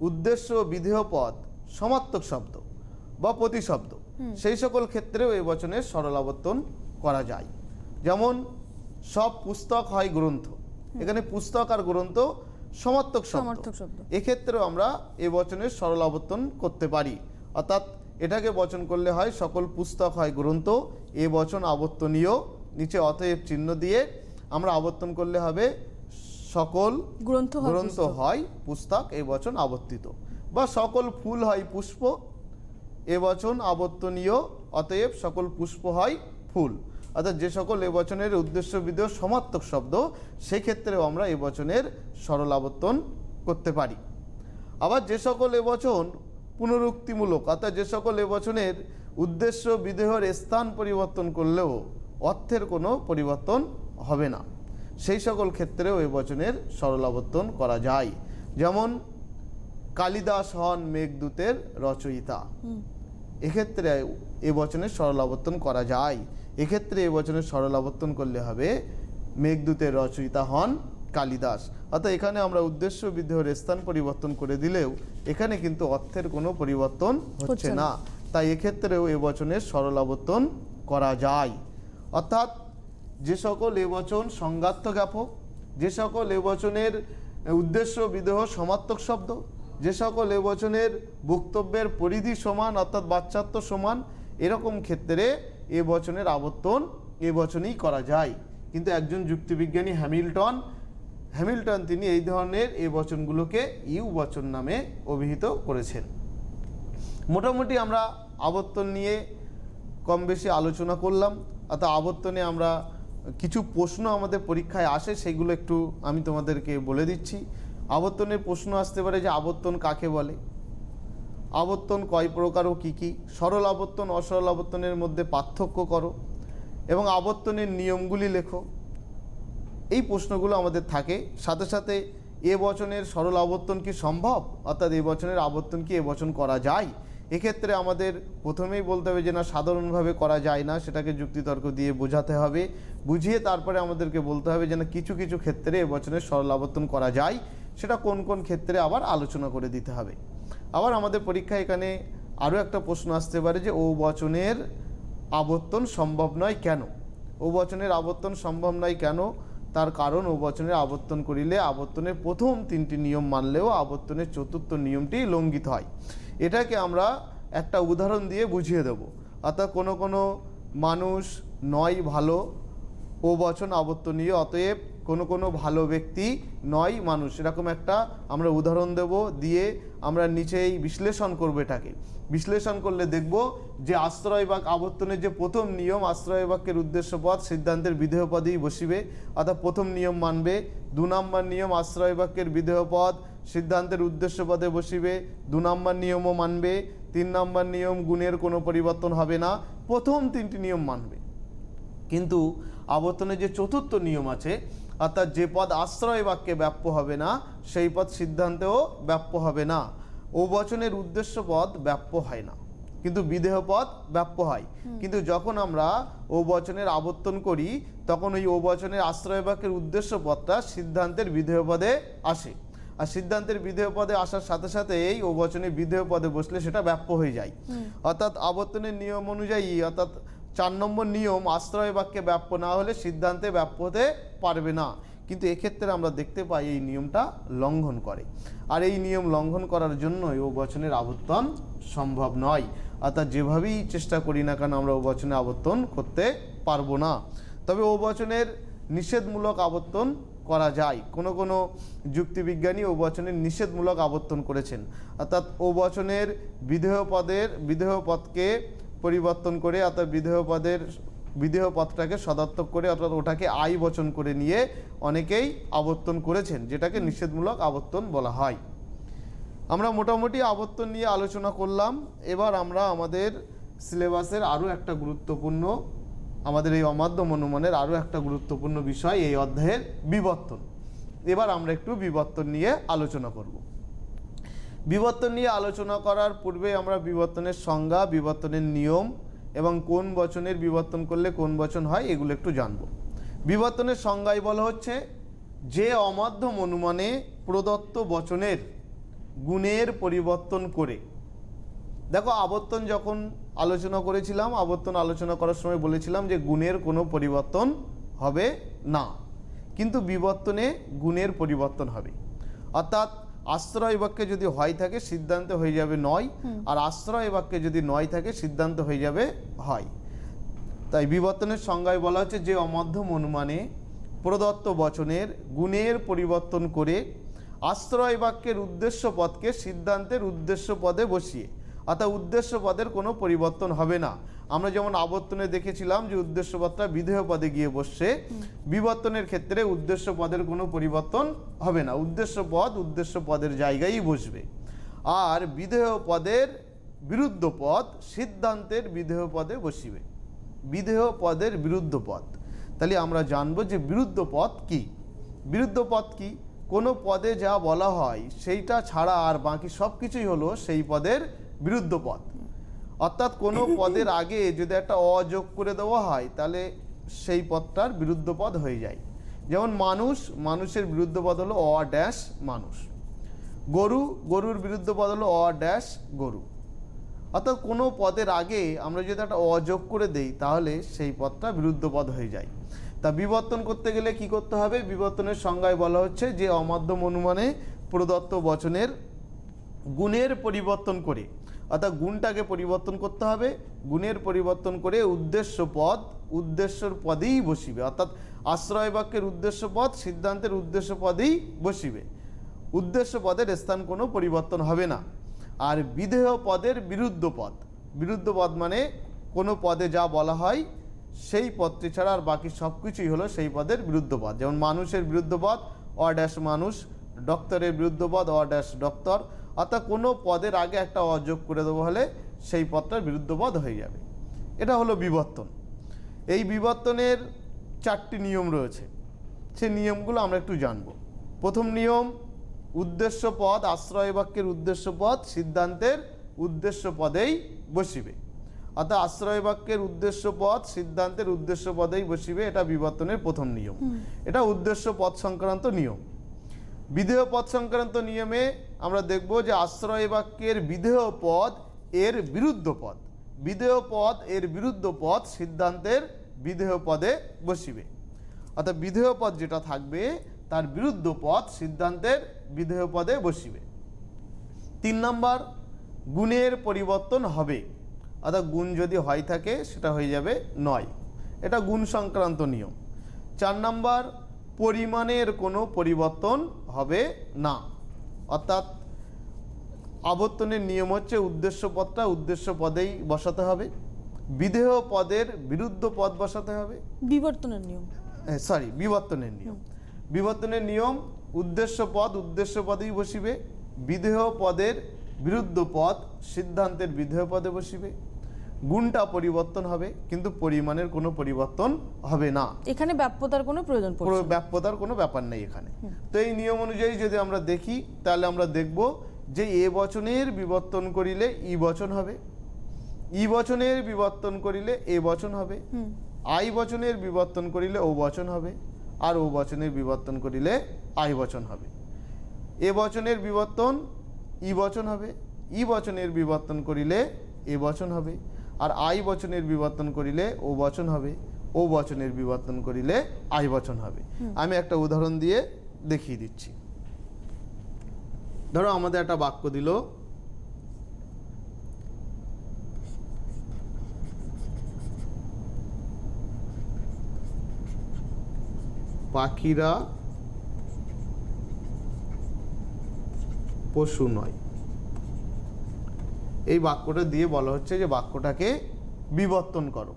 উদ্দেশ্য বিধেয় পদ সমার্থক শব্দ বা প্রতিশব্দ, সেই সকল ক্ষেত্রেও এ বচনের সরল আবর্তন করা যায়। যেমন সব পুস্তক হয় গ্রন্থ, এখানে পুস্তক আর গ্রন্থ সমার্থক শব্দ, এক্ষেত্রেও আমরা এ বচনের সরল আবর্তন করতে পারি। অর্থাৎ এটাকে বচন করলে হয় সকল পুস্তক হয় গ্রন্থ, এ বচন আবর্তনীয়, নিচে অতএব চিহ্ন দিয়ে আমরা আবর্তন করলে হবে সকল গ্রন্থ হয় পুস্তক, এ বচন আবর্তিত। বা সকল ফুল হয় পুষ্প, এ বচন আবর্তনীয়, অতএব সকল পুষ্প হয় ফুল। অর্থাৎ যে সকল এ বচনের উদ্দেশ্য বিধেয় সমার্থক শব্দ, সেক্ষেত্রেও আমরা এ বচনের সরল আবর্তন করতে পারি। আবার যে সকল এ বচন পুনরুক্তিমূলক, অর্থাৎ যে সকল এ বচনের উদ্দেশ্য বিধেয়র স্থান পরিবর্তন করলেও অর্থের কোনো পরিবর্তন হবে না, সেই সকল ক্ষেত্রেও এ বচনের সরল আবর্তন করা যায়। যেমন কালিদাস হন মেঘদূতের রচয়িতা, এক্ষেত্রে এ বচনের সরল আবর্তন করা যায়। এক্ষেত্রে এ বচনের সরল আবর্তন করলে হবে মেঘদূতের রচয়িতা হন কালিদাস। অর্থাৎ এখানে আমরা উদ্দেশ্য বিধেয়র স্থান পরিবর্তন করে দিলেও এখানে কিন্তু অর্থের কোনো পরিবর্তন হচ্ছে না, তাই এক্ষেত্রেও এ বচনের সরল আবর্তন করা যায়। অর্থাৎ যে সকল এ বচন সংজ্ঞাত্ম জ্ঞাপক, যে সকল এ বচনের উদ্দেশ্য বিধেয় সমার্থক শব্দ, যে সকল এ বচনের বক্তব্যের পরিধি সমান অর্থাৎ বাচ্চাত্ব সমান, এরকম ক্ষেত্রে এ বচনের আবর্তন এ বচনেই করা যায়। কিন্তু একজন যুক্তিবিজ্ঞানী হ্যামিল্টন তিনি এই ধরনের এ বচনগুলোকে ইউ বচন নামে অভিহিত করেছেন। মোটামুটি আমরা আবর্তন নিয়ে কম বেশি আলোচনা করলাম। অর্থাৎ আবর্তনে আমরা কিছু প্রশ্ন আমাদের পরীক্ষায় আসে, সেগুলো একটু আমি তোমাদেরকে বলে দিচ্ছি। আবর্তনের প্রশ্ন আসতে পারে যে আবর্তন কাকে বলে, আবর্তন কয় প্রকার ও কী কী, সরল আবর্তন অসরল আবর্তনের মধ্যে পার্থক্য করো এবং আবর্তনের নিয়মগুলি লেখো। এই প্রশ্নগুলো আমাদের থাকে। সাথে সাথে এ বচনের সরল আবর্তন কি সম্ভব, অর্থাৎ এ বচনের আবর্তন কি এ বচন করা যায়। এক্ষেত্রে আমাদের প্রথমেই বলতে হবে যে না, সাধারণভাবে করা যায় না, সেটাকে যুক্তিতর্ক দিয়ে বোঝাতে হবে। বুঝিয়ে তারপরে আমাদেরকে বলতে হবে যে না, কিছু কিছু ক্ষেত্রে এ বচনের সরল আবর্তন করা যায়, সেটা কোন কোন ক্ষেত্রে আবার আলোচনা করে দিতে হবে। আবার আমাদের পরীক্ষায় এখানে আরও একটা প্রশ্ন আসতে পারে যে ও বচনের আবর্তন সম্ভব নয় কেন। ও বচনের আবর্তন সম্ভব নয় কেন, তার কারণ ও বচনের আবর্তন করিলে আবর্তনের প্রথম 3টি নিয়ম মানলেও আবর্তনের 4র্থ নিয়মটি লঙ্ঘিত হয়। এটাকে আমরা একটা উদাহরণ দিয়ে বুঝিয়ে দেব। অর্থাৎ কোনো কোনো মানুষ নয় ভালো, ও বচন আবর্তনীয়, অতএব কোনো কোনো ভালো ব্যক্তি নয় মানুষ, এরকম একটা আমরা উদাহরণ দেব, দিয়ে আমরা নিচেই বিশ্লেষণ করব। এটাকে বিশ্লেষণ করলে দেখব যে আশ্রয় বাক্য আবর্তনের যে প্রথম নিয়ম, আশ্রয় বাক্যের উদ্দেশ্য পদ সিদ্ধান্তের বিধেয় পদেই বসিবে, অর্থাৎ প্রথম নিয়ম মানবে। 2 নম্বর নিয়ম আশ্রয় বাক্যের বিধেয় পদ সিদ্ধান্তের উদ্দেশ্য পদে বসিবে, 2 নম্বর নিয়মও মানবে। 3 নম্বর নিয়ম গুণের কোনো পরিবর্তন হবে না, প্রথম 3টি নিয়ম মানবে। কিন্তু আবর্তনের যে 4র্থ নিয়ম আছে, অর্থাৎ যে পদ আশ্রয় বাক্যে ব্যাপ্য হবে না সেই পদ সিদ্ধান্তেও ব্যাপ্য হবে না। ও বচনের উদ্দেশ্য পদ ব্যাপ্য হয় না, কিন্তু বিধেয় পদ ব্যাপ্য হয়। কিন্তু যখন আমরা ও বচনের আবর্তন করি তখন ওই ও বচনের আশ্রয় বাক্যের উদ্দেশ্য পদটা সিদ্ধান্তের বিধেয় পদে আসে, আর সিদ্ধান্তের বিধেয় পদে আসার সাথে সাথে এই ও বচনের বিধেয় পদে বসলে সেটা ব্যাপ্য হয়ে যায়। অর্থাৎ আবর্তনের নিয়ম অনুযায়ী, অর্থাৎ 4 নম্বর নিয়ম আশ্রয় বাক্যে ব্যাপ্য না হলে সিদ্ধান্তে ব্যাপ্য হতে পারবে না। কিন্তু এক্ষেত্রে আমরা দেখতে পাই এই নিয়মটা লঙ্ঘন করে, আর এই নিয়ম লঙ্ঘন করার জন্যই ও বচনের আবর্তন সম্ভব নয়। অর্থাৎ যেভাবেই চেষ্টা করি না কেন আমরা ও বচনে আবর্তন করতে পারবো না। তবে ও বচনের নিষেধমূলক আবর্তন করা যায়। কোনো কোনো যুক্তিবিজ্ঞানী ও বচনের নিষেধমূলক আবর্তন করেছেন, অর্থাৎ ও বচনের বিধেয় পদকে পরিবর্তন করে, অর্থাৎ বিধেয় পদটাকে সদার্থক করে, অর্থাৎ ওটাকে আই বচন করে নিয়ে অনেকেই আবর্তন করেছেন, যেটাকে নিষেধমূলক আবর্তন বলা হয়। আমরা মোটামুটি আবর্তন নিয়ে আলোচনা করলাম। এবার আমরা আমাদের সিলেবাসের আরও একটা গুরুত্বপূর্ণ, আমাদের এই অমাধ্যম অনুমানের আরও একটা গুরুত্বপূর্ণ বিষয় এই অধ্যায়ের বিবর্তন। এবার আমরা একটু বিবর্তন নিয়ে আলোচনা করব। বিবর্তন নিয়ে আলোচনা করার পূর্বে আমরা বিবর্তনের সংজ্ঞা, বিবর্তনের নিয়ম এবং কোন বচনের বিবর্তন করলে কোন বচন হয় এগুলো একটু জানব। বিবর্তনের সংজ্ঞায় বলা হচ্ছে যে অমাধ্যম অনুমানে প্রদত্ত বচনের গুণের পরিবর্তন করে। দেখো, আবর্তন যখন আলোচনা করেছিলাম, আবর্তন আলোচনা করার সময় বলেছিলাম যে গুণের কোনো পরিবর্তন হবে না, কিন্তু বিবর্তনে গুণের পরিবর্তন হবে। অর্থাৎ আশ্রয় বাক্যে যদি হয় থাকে সিদ্ধান্ত হয়ে যাবে নয়, আর আশ্রয় বাক্যে যদি নয় থাকে সিদ্ধান্ত হয়ে যাবে হয়। তাই বিবর্তনের সংজ্ঞায় বলা হচ্ছে যে অমাধ্যম অনুমানে প্রদত্ত বচনের গুণের পরিবর্তন করে আশ্রয় বাক্যের উদ্দেশ্য পদকে সিদ্ধান্তের উদ্দেশ্য পদে বসিয়ে, অর্থাৎ উদ্দেশ্য পদের কোনো পরিবর্তন হবে না। আমরা যেমন আবর্তনে দেখেছিলাম যে উদ্দেশ্য পদটা বিধেয় পদে গিয়ে বসছে, বিবর্তনের ক্ষেত্রে উদ্দেশ্য পদের কোনো পরিবর্তন হবে না, উদ্দেশ্য পদের জায়গায় বসবে। আর বিধেয় পদের বিরুদ্ধ পদ সিদ্ধান্তের বিধেয় পদে বসিবে। বিধেয় পদের বিরুদ্ধ পদ, তাহলে আমরা জানবো যে বিরুদ্ধ পদ কি। বিরুদ্ধ পদ কি? কোনো পদে যা বলা হয় সেইটা ছাড়া আর বাকি সব কিছুই হলো সেই পদের বিরুদ্ধ পদ। অর্থাৎ কোনো পদের আগে যদি একটা অ যোগ করে দেওয়া হয় তাহলে সেই পদটার বিরুদ্ধ পদ হয়ে যায়। যেমন মানুষের বিরুদ্ধ পদ হলো অ ড্যাশ মানুষ। গরুর বিরুদ্ধ পদ হলো অ ড্যাশ গরু। অর্থাৎ কোনো পদের আগে আমরা যদি একটা অ যোগ করে দেই তাহলে সেই পদটা বিরুদ্ধ পদ হয়ে যায়। তা বিবর্তন করতে গেলে কি করতে হবে? বিবর্তনের সংজ্ঞায় বলা হচ্ছে যে অমাধ্যম অনুমানে প্রদত্ত বচনের গুণের পরিবর্তন করে, অর্থাৎ গুণটাকে পরিবর্তন করতে হবে, গুণের পরিবর্তন করে উদ্দেশ্যর পদেই বসিবে। অর্থাৎ আশ্রয় বাক্যের উদ্দেশ্য পদ সিদ্ধান্তের উদ্দেশ্য পদেই বসিবে, উদ্দেশ্য পদের স্থান কোনো পরিবর্তন হবে না। আর বিধেয় পদের বিরুদ্ধ পদ মানে কোনো পদে যা বলা হয় সেই পদটি ছাড়া আর বাকি সব কিছুই হলো সেই পদের বিরুদ্ধ পদ। যেমন মানুষের বিরুদ্ধ পদ অ ড্যাশ মানুষ, ডক্টরের বিরুদ্ধ পদ অ ড্যাশ ডক্টর। অর্থাৎ কোনো পদের আগে একটা অ যোগ করে দেবো হলে সেই পদটার বিরুদ্ধ পদ হয়ে যাবে। এটা হলো বিবর্তন। এই বিবর্তনের 4টি নিয়ম রয়েছে, সেই নিয়মগুলো আমরা একটু জানব। প্রথম নিয়ম, উদ্দেশ্য পদ আশ্রয় বাক্যের উদ্দেশ্য পদ সিদ্ধান্তের উদ্দেশ্য পদেই বসিবে। অর্থাৎ আশ্রয় বাক্যের উদ্দেশ্য পদ সিদ্ধান্তের উদ্দেশ্য পদেই বসিবে, এটা বিবর্তনের প্রথম নিয়ম। এটা উদ্দেশ্য পদ সংক্রান্ত নিয়ম। বিধেয় পদ সংক্রান্ত নিয়মে আমরা দেখব যে আশ্রয় বাক্যের বিধেয় পদ এর বিরুদ্ধ পদ, বিধেয় পদ এর বিরুদ্ধ পদ সিদ্ধান্তের বিধেয় পদে বসিবে। অর্থাৎ বিধেয় পদ যেটা থাকবে তার বিরুদ্ধ পদ সিদ্ধান্তের বিধেয় পদে বসিবে। 3 নম্বর, গুণের পরিবর্তন হবে। অর্থাৎ গুণ যদি হয় থাকে সেটা হয়ে যাবে নয়, এটা গুণ সংক্রান্ত নিয়ম। 4 নম্বর, পরিমাণের কোনো পরিবর্তন হবে না। অর্থাৎ আবর্তনের নিয়ম হচ্ছে উদ্দেশ্য পদটা উদ্দেশ্য পদেই বসাতে হবে, বিধেয় পদের বিরুদ্ধ পদ বসাতে হবে। বিবর্তনের নিয়ম, বিবর্তনের নিয়ম। বিবর্তনের নিয়ম, উদ্দেশ্য পদ উদ্দেশ্য পদেই বসিবে, বিধেয় পদের বিরুদ্ধ পদ সিদ্ধান্তের বিধেয় পদে বসিবে। গুণটা পরিবর্তন হবে কিন্তু পরিমাণের কোনো পরিবর্তন হবে না। এখানে ব্যাপ্যতার কোনো প্রয়োজন পড়ছে না। ব্যাপ্যতার কোনো ব্যাপার নেই এখানে। তো এই নিয়ম অনুযায়ী যদি আমরা দেখি তাহলে আমরা দেখব যে এ বচনের বিবর্তন করিলে ই বচন হবে, ই বচনের বিবর্তন করিলে এ বচন হবে, আই বচনের বিবর্তন করিলে ও বচন হবে, আর ও বচনের বিবর্তন করিলে আই বচন হবে। এ বচনের বিবর্তন ই বচন হবে, ই বচনের বিবর্তন করিলে এ বচন হবে, আর আই বচনের বিবর্তন করিলে ও বচন হবে, ও বচনের বিবর্তন করিলে আই বচন হবে। আমি একটা উদাহরণ দিয়ে দেখিয়ে দিচ্ছি। ধরো আমাদের একটা বাক্য দিল, পাখিরা পশু নয়। এই বাক্যটা দিয়ে বলা হচ্ছে যে বাক্যটাকে বিবর্তন করো।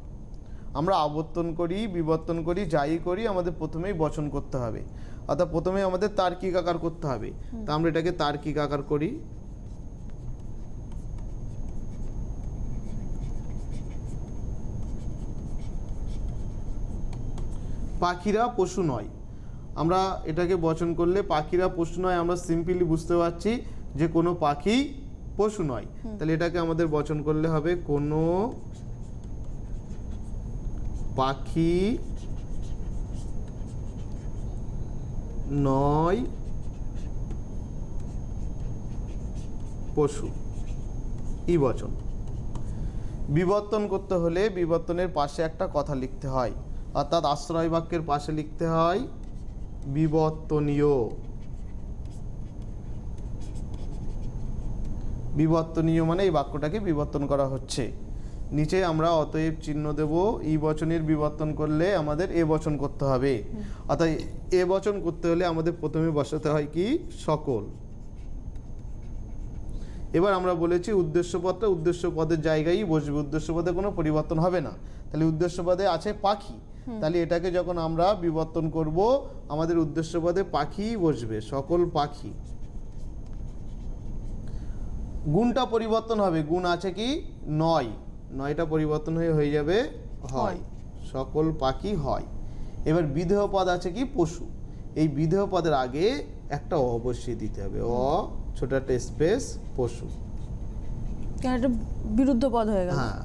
আমরা আবর্তন করি বিবর্তন করি যাই করি আমাদের প্রথমেই বচন করতে হবে, অর্থাৎ প্রথমে আমাদের তার্কিক আকার করতে হবে। তা আমরা এটাকে তার্কিক আকার করি। পাখিরা পশু নয়, আমরা এটাকে বচন করলে পাখিরা পশু নয়, আমরা সিম্পলি বুঝতে পারছি যে কোনো পাখি পশু নয়। তাহলে এটাকে আমাদের বচন করলে হবে কোনো পাখি নয় পশু, ই বচন। বিবর্তন করতে হলে বিবর্তনের পাশে একটা কথা লিখতে হয়, অর্থাৎ আশ্রয় বাক্যের পাশে লিখতে হয় বিবর্তনীয়। বিবর্তনীয় মানে এই বাক্যটাকে বিবর্তন করা হচ্ছে। নিচে আমরা অতএব চিহ্ন দেব, ই বচনের বিবর্তন করলে আমাদের এ বচন করতে হবে। অর্থাৎ এ বচন করতে হলে আমাদের প্রথমে বসাতে হয় কি সকল। এবার আমরা বলেছি উদ্দেশ্য পদটা উদ্দেশ্য পদের জায়গায় বসবে, উদ্দেশ্য পদে কোনো পরিবর্তন হবে না। তাহলে উদ্দেশ্য পদে আছে পাখি, তাহলে এটাকে যখন আমরা বিবর্তন করব আমাদের উদ্দেশ্য পদে পাখি বসবে, সকল পাখি। গুণটা পরিবর্তন হবে, গুণ আছে কি নয়, নয়টা পরিবর্তন হয়ে যাবে হয়, সকল পাখি হয়। এবার বিধেয় পদ আছে কি পশু, এই বিধেয় পদের আগে একটা অবশ্যই দিতে হবে, ছোট একটা স্পেস পশু। একটা বিরুদ্ধ পদ হয়ে গেল। হ্যাঁ,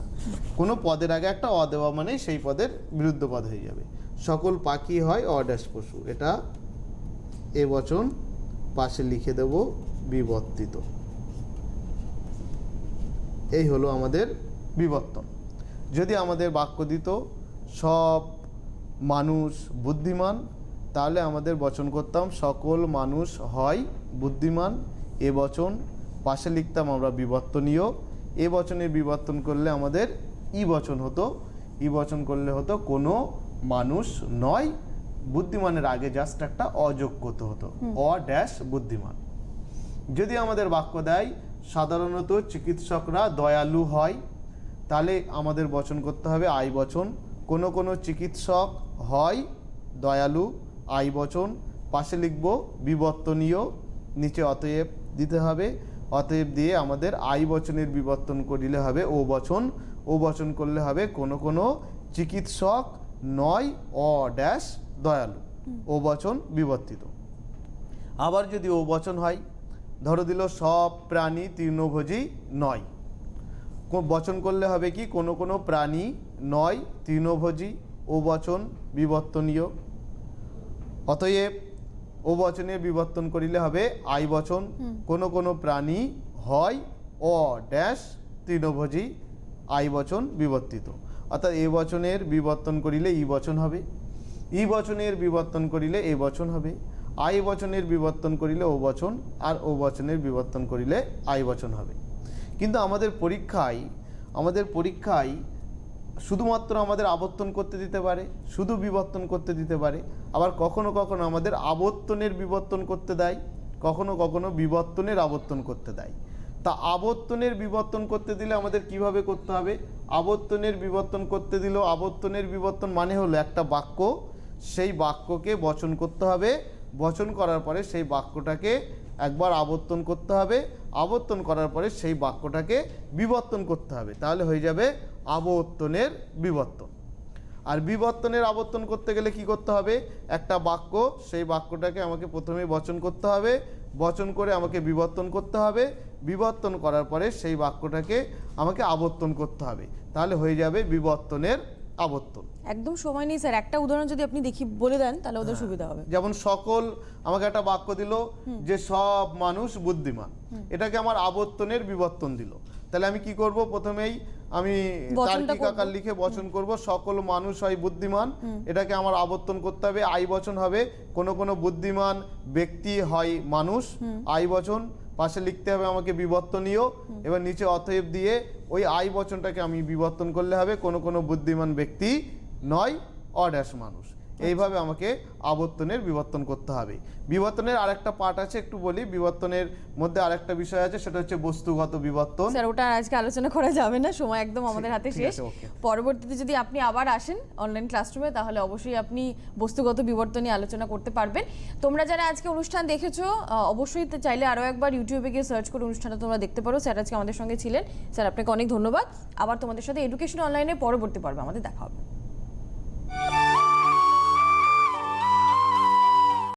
কোনো পদের আগে একটা অ দেওয়া মানে সেই পদের বিরুদ্ধ পদ হয়ে যাবে। সকল পাখি হয় অ ড্যাশ পশু, এটা এ বচন, পাশে লিখে দেব বিবর্তিত। এই হলো আমাদের বিবর্তন। যদি আমাদের বাক্য দিত সব মানুষ বুদ্ধিমান, তাহলে আমাদের বচন করতাম সকল মানুষ হয় বুদ্ধিমান, এ বচন। পাশে লিখতাম আমরা বিবর্তনীয়। এ বচনের বিবর্তন করলে আমাদের ই বচন হতো, ই বচন করলে হতো কোনো মানুষ নয়, বুদ্ধিমানের আগে জাস্ট একটা অযোগ করতে হতো, অ ড্যাশ বুদ্ধিমান। যদি আমাদের বাক্য দেয় সাধারণত চিকিৎসকরা দয়ালু হয়, তাহলে আমাদের বচন করতে হবে আই বচন। কোনো কোনো চিকিৎসক হয় দয়ালু, আই বচন, পাশে লিখব বিবর্তনীয়, নিচে অতএব দিতে হবে। অতএব দিয়ে আমাদের আই বচনের বিবর্তন করিলে হবে ও বচন। ও বচন করলে হবে কোনো কোনো চিকিৎসক নয় অ ড্যাশ দয়ালু, ও বচন বিবর্তিত। আবার যদি ও বচন হয়, ধরো দিল সব প্রাণী তৃণভোজী নয়, বচন করলে হবে কি কোনো কোনো প্রাণী নয় তৃণভোজী, ও বচন বিবর্তনীয়। অতএব ও বচনে বিবর্তন করিলে হবে আই বচন। কোনো কোনো প্রাণী হয় অ ড্যাশ তৃণভোজী, আই বচন বিবর্তিত। অর্থাৎ এ বচনের বিবর্তন করিলে ই বচন হবে, ই বচনের বিবর্তন করিলে এ বচন হবে, আই বচনের বিবর্তন করিলে ও বচন, আর ও বচনের বিবর্তন করিলে আই বচন হবে। কিন্তু আমাদের পরীক্ষায় শুধুমাত্র আমাদের আবর্তন করতে দিতে পারে, শুধু বিবর্তন করতে দিতে পারে। আবার কখনো কখনো আমাদের আবর্তনের বিবর্তন করতে দেয়, কখনো কখনো বিবর্তনের আবর্তন করতে দেয়। তা আবর্তনের বিবর্তন করতে দিলে আমাদের কিভাবে করতে হবে? আবর্তনের বিবর্তন করতে দিল, আবর্তনের বিবর্তন মানে হলো একটা বাক্য, সেই বাক্যকে বচন করতে হবে, বচন করার পরে সেই বাক্যটাকে একবার আবর্তন করতে হবে, আবর্তন করার পরে সেই বাক্যটাকে বিবর্তন করতে হবে, তাহলে হয়ে যাবে আবর্তনের বিবর্তন। আর বিবর্তনের আবর্তন করতে গেলে কি করতে হবে? একটা বাক্য, সেই বাক্যটাকে আমাকে প্রথমে বচন করতে হবে, বচন করে আমাকে বিবর্তন করতে হবে, বিবর্তন করার পরে সেই বাক্যটাকে আমাকে আবর্তন করতে হবে, তাহলে হয়ে যাবে বিবর্তনের আবর্তন। একদম সময় নেই স্যার, একটা উদাহরণ যদি আপনি বলে দেন তাহলে ওদের সুবিধা হবে। যেমন সকল, আমাকে একটা বাক্য দিল যে সব মানুষ বুদ্ধিমান, এটাকে আমার আবর্তনের বিবর্তন দিল, তাহলে আমি কি করব? প্রথমেই আমি তার্কিক আকার লিখে বচন করব, সকল মানুষ হয় বুদ্ধিমান, এটাকে আমার আবর্তন করতে হবে, আই বচন হবে। কোনো কোনো বুদ্ধিমান ব্যক্তি হয় মানুষ, আই বচন, পাশে লিখতে হবে আমাকে বিবর্তনীয়, এবার নিচে অতএব দিয়ে ওই আই বচনটাকে আমি বিবর্তন করলে হবে কোনো কোনো বুদ্ধিমান ব্যক্তি নয় অ ড্যাশ মানুষ। এইভাবে আমাকে আবর্তনের বিবর্তন করতে হবে। বিবর্তনের আরেকটা পার্ট আছে, একটু বলি। বিবর্তনের মধ্যে আরেকটা বিষয় আছে, সেটা হচ্ছে বস্তুগত বিবর্তন। স্যার ওটা আজকে আলোচনা করা যাবে না, সময় একদম আমাদের হাতে শেষ। পরবর্তীতে যদি আপনি আবার আসেন অনলাইন ক্লাসরুমে তাহলে অবশ্যই আপনি বস্তুগত বিবর্তন নিয়ে আলোচনা করতে পারবেন। তোমরা যারা আজকে অনুষ্ঠান দেখেছো অবশ্যই চাইলে আরও একবার ইউটিউবে গিয়ে সার্চ করে অনুষ্ঠানটা তোমরা দেখতে পারো। স্যার আজকে আমাদের সঙ্গে ছিলেন, স্যার আপনাকে অনেক ধন্যবাদ। আবার তোমাদের সাথে এডুকেশন অনলাইনে পরবর্তী পর্বে আমাদের দেখা হবে।